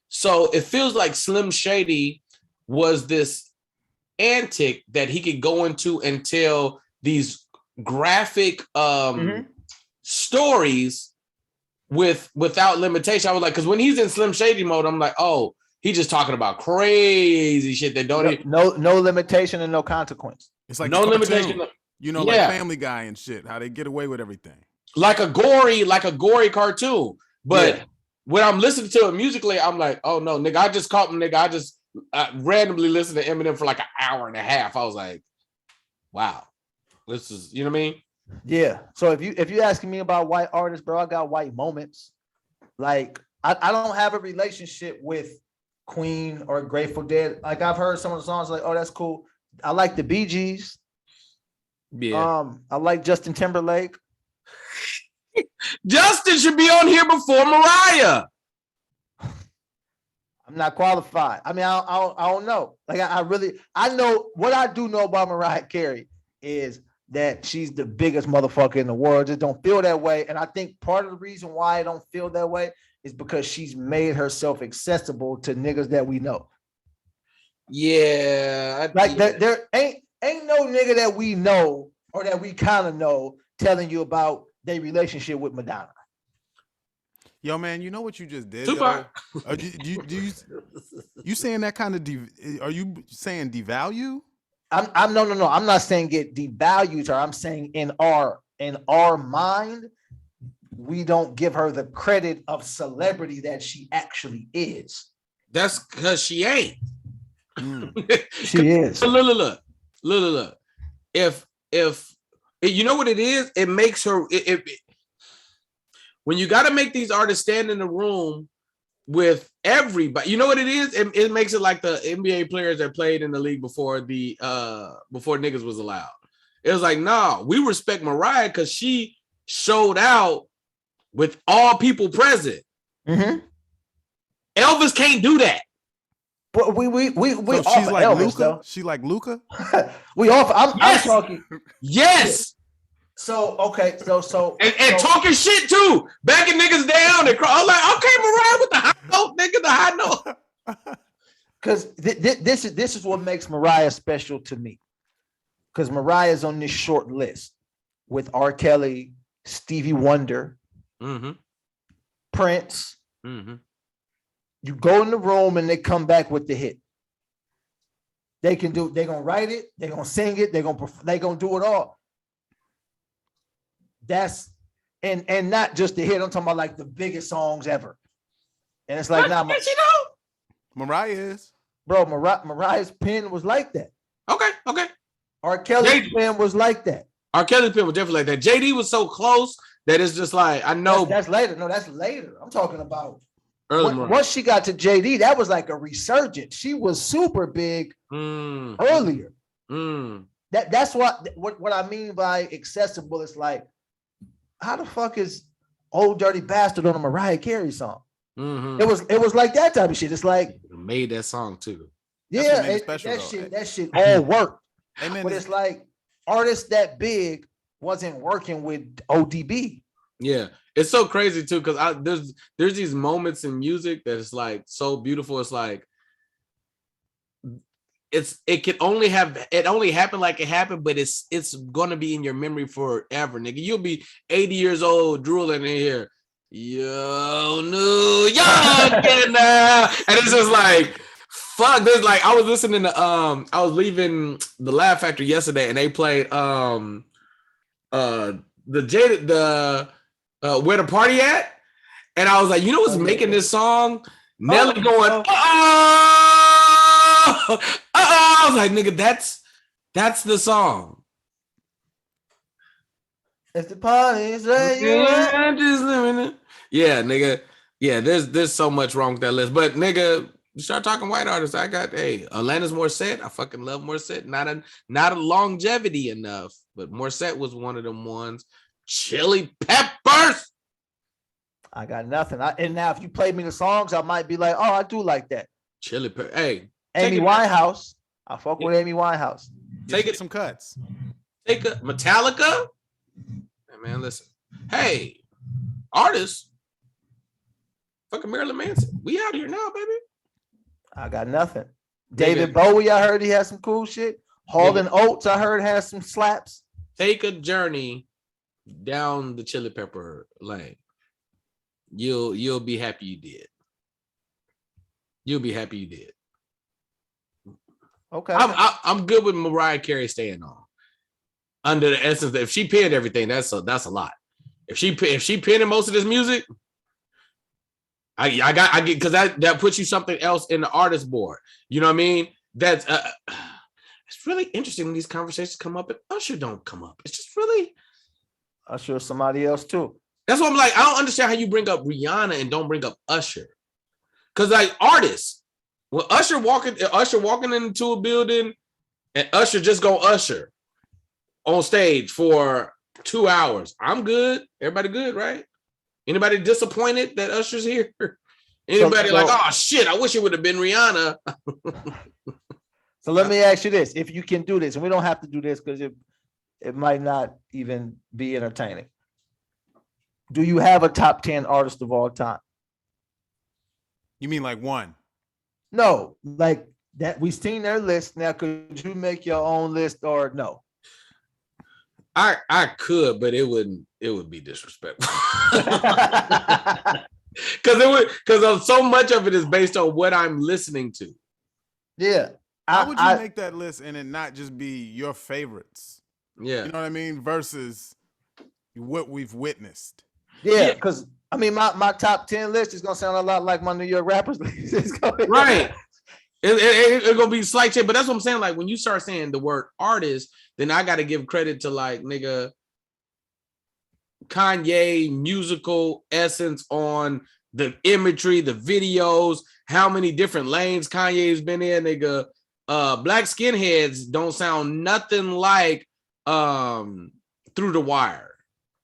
Speaker 2: So it feels like Slim Shady was this antic that he could go into and tell these graphic stories without limitation. I was like, because when he's in Slim Shady mode, I'm like, oh, he's just talking about crazy shit that don't
Speaker 3: no limitation and no consequence.
Speaker 1: It's like
Speaker 2: no limitation.
Speaker 1: Like Family Guy and shit, how they get away with everything.
Speaker 2: Like a gory cartoon. But when I'm listening to it musically, I'm like, oh no, nigga, I just caught him, nigga. I just randomly listened to Eminem for like an hour and a half. I was like, wow, this is, you know what I mean?
Speaker 3: Yeah. So if you asking me about white artists, bro, I got white moments. Like I don't have a relationship with Queen or Grateful Dead. Like I've heard some of the songs, like, oh, that's cool. I like the Bee Gees.
Speaker 2: Yeah.
Speaker 3: I like Justin Timberlake.
Speaker 2: Justin should be on here before Mariah.
Speaker 3: I'm not qualified. I mean, I don't know. Like I know what I do know about Mariah Carey is that she's the biggest motherfucker in the world. Just don't feel that way. And I think part of the reason why I don't feel that way is because she's made herself accessible to niggas that we know.
Speaker 2: Yeah.
Speaker 3: There ain't no nigga that we know or that we kind of know telling you about their relationship with Madonna.
Speaker 1: Yo, man, you know what you just did?
Speaker 2: Tupac.
Speaker 1: You saying that kind of? Are you saying devalue?
Speaker 3: I'm no. I'm not saying it devalues her. I'm saying in our mind, we don't give her the credit of celebrity that she actually is.
Speaker 2: That's because she ain't.
Speaker 3: She is.
Speaker 2: Look. If you know what it is, it makes her. When you got to make these artists stand in the room with everybody, you know what it is? It makes it like the NBA players that played in the league before niggas was allowed. It was like, nah, we respect Mariah because she showed out with all people present.
Speaker 3: Mm-hmm.
Speaker 2: Elvis can't do that.
Speaker 3: But we
Speaker 1: So she's like
Speaker 3: Elvis,
Speaker 1: Luca.
Speaker 3: though.
Speaker 1: She like Luca.
Speaker 3: We offer. I'm talking.
Speaker 2: Yes.
Speaker 3: So okay, so
Speaker 2: and talking shit too, backing niggas down and I'm like, okay, Mariah with the high note, nigga, the high note.
Speaker 3: Because this is what makes Mariah special to me. Because Mariah's on this short list with R. Kelly, Stevie Wonder, Prince. You go in the room and they come back with the hit. They're gonna write it, they're gonna sing it, they're gonna do it all. That's and not just the hit. I'm talking about like the biggest songs ever. And it's like,
Speaker 1: Mariah is.
Speaker 3: Bro, Mariah's pen was like that.
Speaker 2: Okay.
Speaker 3: R. Kelly's pen was like that.
Speaker 2: R. Kelly's pen was definitely like that. JD was so close that it's just like, I know.
Speaker 3: That's later. No, that's later. I'm talking about
Speaker 2: early.
Speaker 3: Once she got to JD, that was like a resurgence. She was super big earlier. That's what I mean by accessible. It's like, how the fuck is Old Dirty Bastard on a Mariah Carey song?
Speaker 2: Mm-hmm.
Speaker 3: It was like that type of shit. It's like
Speaker 2: made that song too.
Speaker 1: That's what made
Speaker 3: yeah,
Speaker 1: it special,
Speaker 3: that shit all worked.
Speaker 1: Hey man,
Speaker 3: But it's like artists that big wasn't working with ODB.
Speaker 2: Yeah, it's so crazy too because there's these moments in music that is like so beautiful. It's like it only happened like it happened, but it's gonna be in your memory forever, nigga. You'll be 80 years old drooling in here. Yo, New York now, and it's just like fuck. There's like I was listening to I was leaving the Laugh Factory yesterday, and they played Where the Party At, and I was like, you know what's making this song? Nelly going, I was like, nigga, that's the song.
Speaker 3: If the party's right,
Speaker 2: yeah, nigga. Yeah, there's so much wrong with that list. But nigga, start talking white artists. I got Alanis Morissette. I fucking love Morissette. Not a longevity enough, but Morissette was one of them ones. Chili Peppers.
Speaker 3: I got nothing. And now if you played me the songs, I might be like, oh, I do like that.
Speaker 2: Chili Peppers. Hey,
Speaker 3: Amy Winehouse. I fuck with Amy Winehouse.
Speaker 1: Take some cuts.
Speaker 2: Take a Metallica. Hey, man, listen. Hey, artists. Fucking Marilyn Manson. We out here now, baby.
Speaker 3: I got nothing. David Bowie, I heard he had some cool shit. Hall and Oates, I heard has some slaps.
Speaker 2: Take a journey down the Chili Pepper lane. You'll be happy you did. You'll be happy you did.
Speaker 3: Okay.
Speaker 2: I'm good with Mariah Carey staying on. Under the essence that if she penned everything, that's a lot. If she penned most of this music, I get because that puts you something else in the artist board. You know what I mean? That's it's really interesting when these conversations come up and Usher don't come up. It's just really
Speaker 3: Usher somebody else too.
Speaker 2: That's what I'm like. I don't understand how you bring up Rihanna and don't bring up Usher. Cause like artists, when Usher walking into a building and Usher just go Usher on stage for 2 hours. I'm good. Everybody good, right? Anybody disappointed that Usher's here? Anybody like, oh shit, I wish it would have been Rihanna.
Speaker 3: So let me ask you this. If you can do this, and we don't have to do this because it might not even be entertaining. Do you have a top 10 artist of all time?
Speaker 1: You mean like one?
Speaker 3: No, like that we've seen their list. Now, could you make your own list or no?
Speaker 2: I could, but it would be disrespectful. Because so much of it is based on what I'm listening to.
Speaker 3: Yeah.
Speaker 1: How would you make that list and it not just be your favorites?
Speaker 2: Yeah.
Speaker 1: You know what I mean? Versus what we've witnessed.
Speaker 3: Yeah, because I mean my top 10 list is gonna sound a lot like my New York rappers list.
Speaker 2: Right. It's gonna be slight change, but that's what I'm saying. Like when you start saying the word artist, then I gotta give credit to like nigga Kanye musical essence on the imagery, the videos, how many different lanes Kanye's been in, nigga. Black Skinheads don't sound nothing like Through the Wire.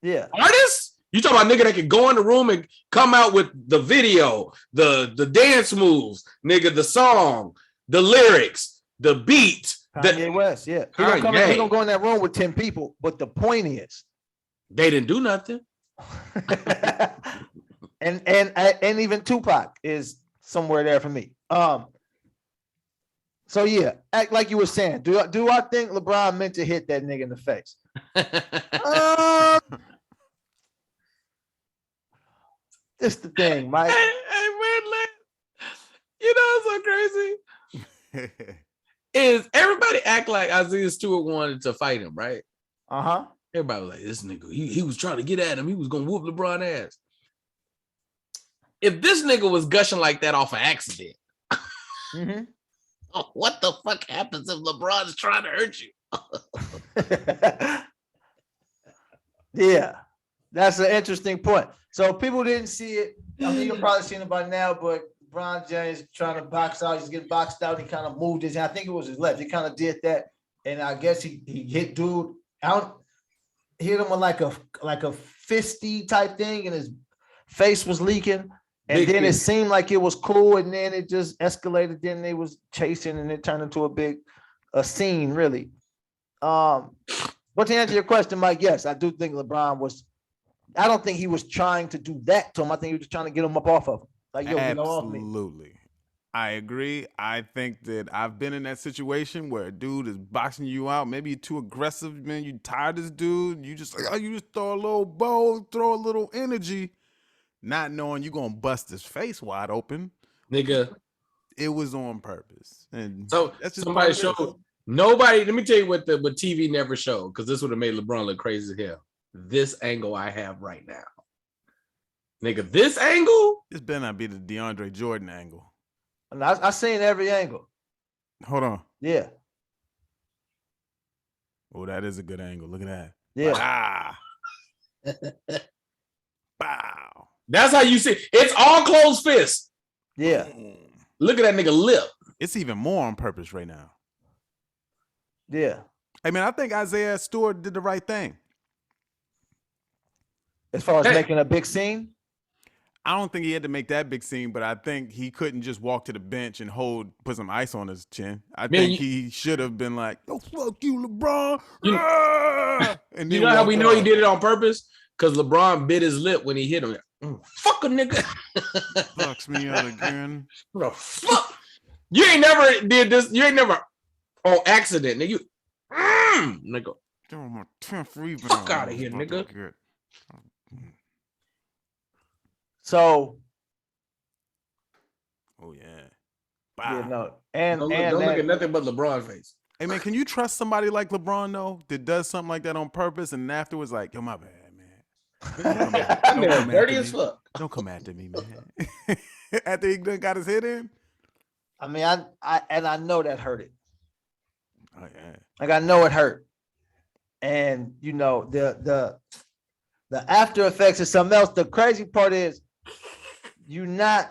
Speaker 3: Yeah.
Speaker 2: Artists? You talking about nigga that could go in the room and come out with the video, the dance moves, nigga, the song, the lyrics, the beat.
Speaker 3: Kanye West, yeah. He gonna go in that room with 10 people, but the point is
Speaker 2: they didn't do nothing.
Speaker 3: and even Tupac is somewhere there for me. So yeah, act like you were saying. Do I think LeBron meant to hit that nigga in the face? This the thing, Mike.
Speaker 2: Hey man, you know what's so crazy? Is everybody act like Isaiah Stewart wanted to fight him, right?
Speaker 3: Uh-huh.
Speaker 2: Everybody was like, this nigga, he was trying to get at him. He was gonna whoop LeBron ass. If this nigga was gushing like that off an accident, what the fuck happens if LeBron's trying to hurt you?
Speaker 3: Yeah, that's an interesting point. So people didn't see it. I mean, you've probably seen it by now, but LeBron James trying to box out. He's getting boxed out. He kind of moved his hand. I think it was his left. He kind of did that. And I guess he hit dude out, hit him with like a fisty type thing, and his face was leaking. And then it seemed like it was cool, and then it just escalated. Then they was chasing, and it turned into a scene, really. But to answer your question, Mike, yes, I do think LeBron was. I don't think he was trying to do that to him. I think he was just trying to get him up off of him. Like, yo, get off me.
Speaker 1: Absolutely. I agree. I think that I've been in that situation where a dude is boxing you out. Maybe you're too aggressive, man. You tired of this dude. You just throw a little bow, throw a little energy, not knowing you're gonna bust his face wide open.
Speaker 2: Nigga.
Speaker 1: It was on purpose. And
Speaker 2: so
Speaker 1: that's just
Speaker 2: somebody showed nobody. Let me tell you what TV never showed, because this would have made LeBron look crazy as hell. This angle I have right now. Nigga, this angle?
Speaker 1: This better not be the DeAndre Jordan angle.
Speaker 3: I seen every angle.
Speaker 1: Hold on.
Speaker 3: Yeah.
Speaker 1: Oh, that is a good angle. Look at that.
Speaker 3: Yeah.
Speaker 1: Bow.
Speaker 2: That's how you see. It's all closed fist.
Speaker 3: Yeah.
Speaker 2: Look at that nigga lip.
Speaker 1: It's even more on purpose right now.
Speaker 3: Yeah.
Speaker 1: I mean, I think Isaiah Stewart did the right thing.
Speaker 3: As far as making a big scene?
Speaker 1: I don't think he had to make that big scene, but I think he couldn't just walk to the bench and put some ice on his chin. I think he should have been like, "Oh, fuck you, LeBron."
Speaker 2: And you know how we know he did it on purpose? Because LeBron bit his lip when he hit him. Fuck a nigga.
Speaker 1: Fucks me out again.
Speaker 2: What the fuck? You ain't never did this. You ain't never on accident, nigga. Nigga.
Speaker 1: My 10th rebound.
Speaker 2: Fuck out of here, nigga.
Speaker 3: So,
Speaker 1: oh yeah,
Speaker 3: yeah, no, and
Speaker 2: don't look at nothing but LeBron's face.
Speaker 1: Hey man, can you trust somebody like LeBron though that does something like that on purpose and afterwards like, yo, my bad, man.
Speaker 2: I'm dirty as fuck.
Speaker 1: Don't come after me, man. After he done got his head in.
Speaker 3: I mean, I know that hurt it.
Speaker 1: Oh yeah.
Speaker 3: Like I know it hurt, and you know the after effects is something else. The crazy part is. You not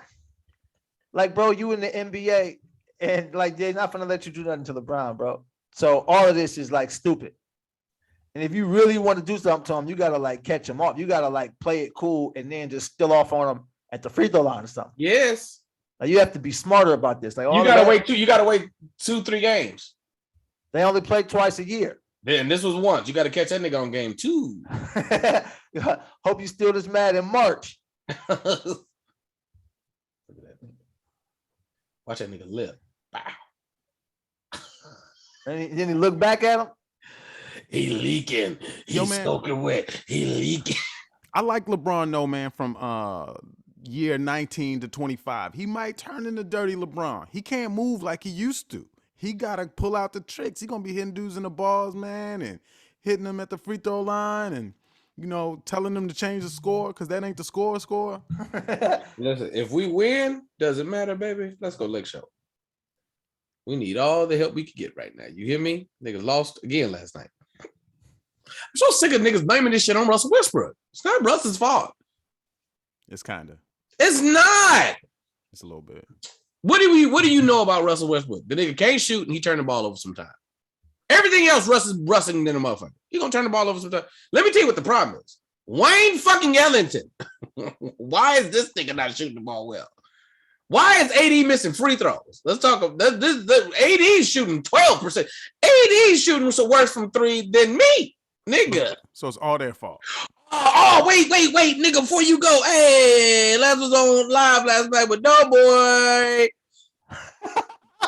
Speaker 3: like, bro, you in the NBA and like they're not gonna let you do nothing to LeBron, bro. So all of this is like stupid. And if you really want to do something to him, you gotta like catch him off. You gotta like play it cool and then just still off on him at the free throw line or something.
Speaker 2: Yes.
Speaker 3: Like you have to be smarter about this. Like
Speaker 2: you gotta wait 2-3 games.
Speaker 3: They only play twice a year.
Speaker 2: Then this was once. You gotta catch that nigga on game 2.
Speaker 3: Hope you steal this mad in March.
Speaker 2: Watch that nigga lip. Bow.
Speaker 3: And then he looked back at him.
Speaker 2: He leaking. He's soaking wet. He leaking.
Speaker 1: I like LeBron though, man, from year 19 to 25. He might turn into dirty LeBron. He can't move like he used to. He gotta pull out the tricks. He gonna be hitting dudes in the balls, man, and hitting them at the free throw line and telling them to change the score because that ain't the score.
Speaker 2: Listen, if we win, doesn't matter, baby. Let's go Lake Show. We need all the help we can get right now. You hear me? Niggas lost again last night. I'm so sick of niggas blaming this shit on Russell Westbrook. It's not Russell's fault.
Speaker 1: It's kind of.
Speaker 2: It's not.
Speaker 1: It's a little bit.
Speaker 2: What do you know about Russell Westbrook? The nigga can't shoot and he turned the ball over sometimes. Everything else, Russ is rushing than a motherfucker. He gonna turn the ball over sometimes. Let me tell you what the problem is. Wayne fucking Ellington. Why is this nigga not shooting the ball well? Why is AD missing free throws? Let's talk about this. AD is shooting 12%. AD is shooting worse from 3 than me, nigga.
Speaker 1: So it's all their fault.
Speaker 2: Oh, wait, nigga, before you go. Hey, Les was on live last night with Doughboy.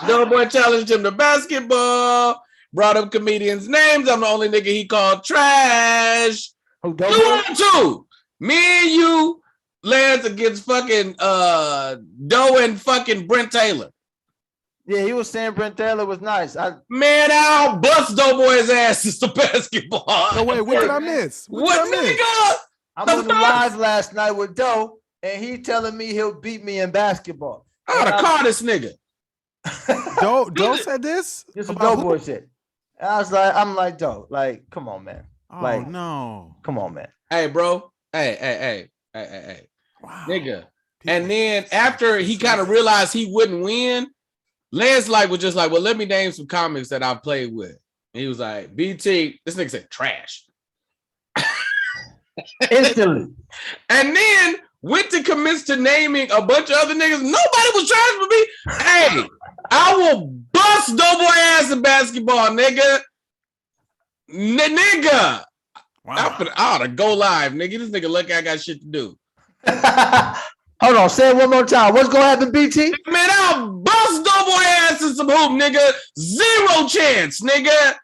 Speaker 2: Doughboy challenged him to basketball. Brought up comedians' names. I'm the only nigga he called trash. 2-on-2. Me and you, Lance, against fucking Doe and fucking Brent Taylor.
Speaker 3: Yeah, he was saying Brent Taylor was nice.
Speaker 2: Man, I'll bust Doughboy's asses to basketball.
Speaker 1: No, wait, what did I miss?
Speaker 2: What nigga?
Speaker 3: I'm on the live last night with Doe, and he telling me he'll beat me in basketball.
Speaker 2: I ought to call this nigga.
Speaker 1: Doe said this?
Speaker 3: This is Doughboy shit. And I'm like, Doe, like, come on, man.
Speaker 1: Oh,
Speaker 3: like,
Speaker 1: no.
Speaker 3: Come on, man.
Speaker 2: Hey, bro. Hey.
Speaker 1: Wow.
Speaker 2: Nigga. And then after he kind of realized he wouldn't win, Lance was just like, well, let me name some comics that I've played with. And he was like, BT, this nigga said trash.
Speaker 3: Instantly.
Speaker 2: And then went to commit to naming a bunch of other niggas. Nobody was trying for me. Hey, I will bust Doughboy ass in basketball, nigga. Nigga.
Speaker 1: Wow.
Speaker 2: I ought to go live, nigga. This nigga lucky I got shit to do.
Speaker 3: Hold on, say it one more time. What's gonna happen, BT?
Speaker 2: Man, I'll bust Doughboy ass in some hoop, nigga. Zero chance, nigga.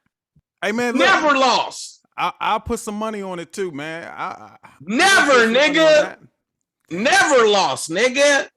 Speaker 1: Hey man, look,
Speaker 2: Never lost.
Speaker 1: I'll put some money on it too, man.
Speaker 2: Never, nigga. Never lost, nigga.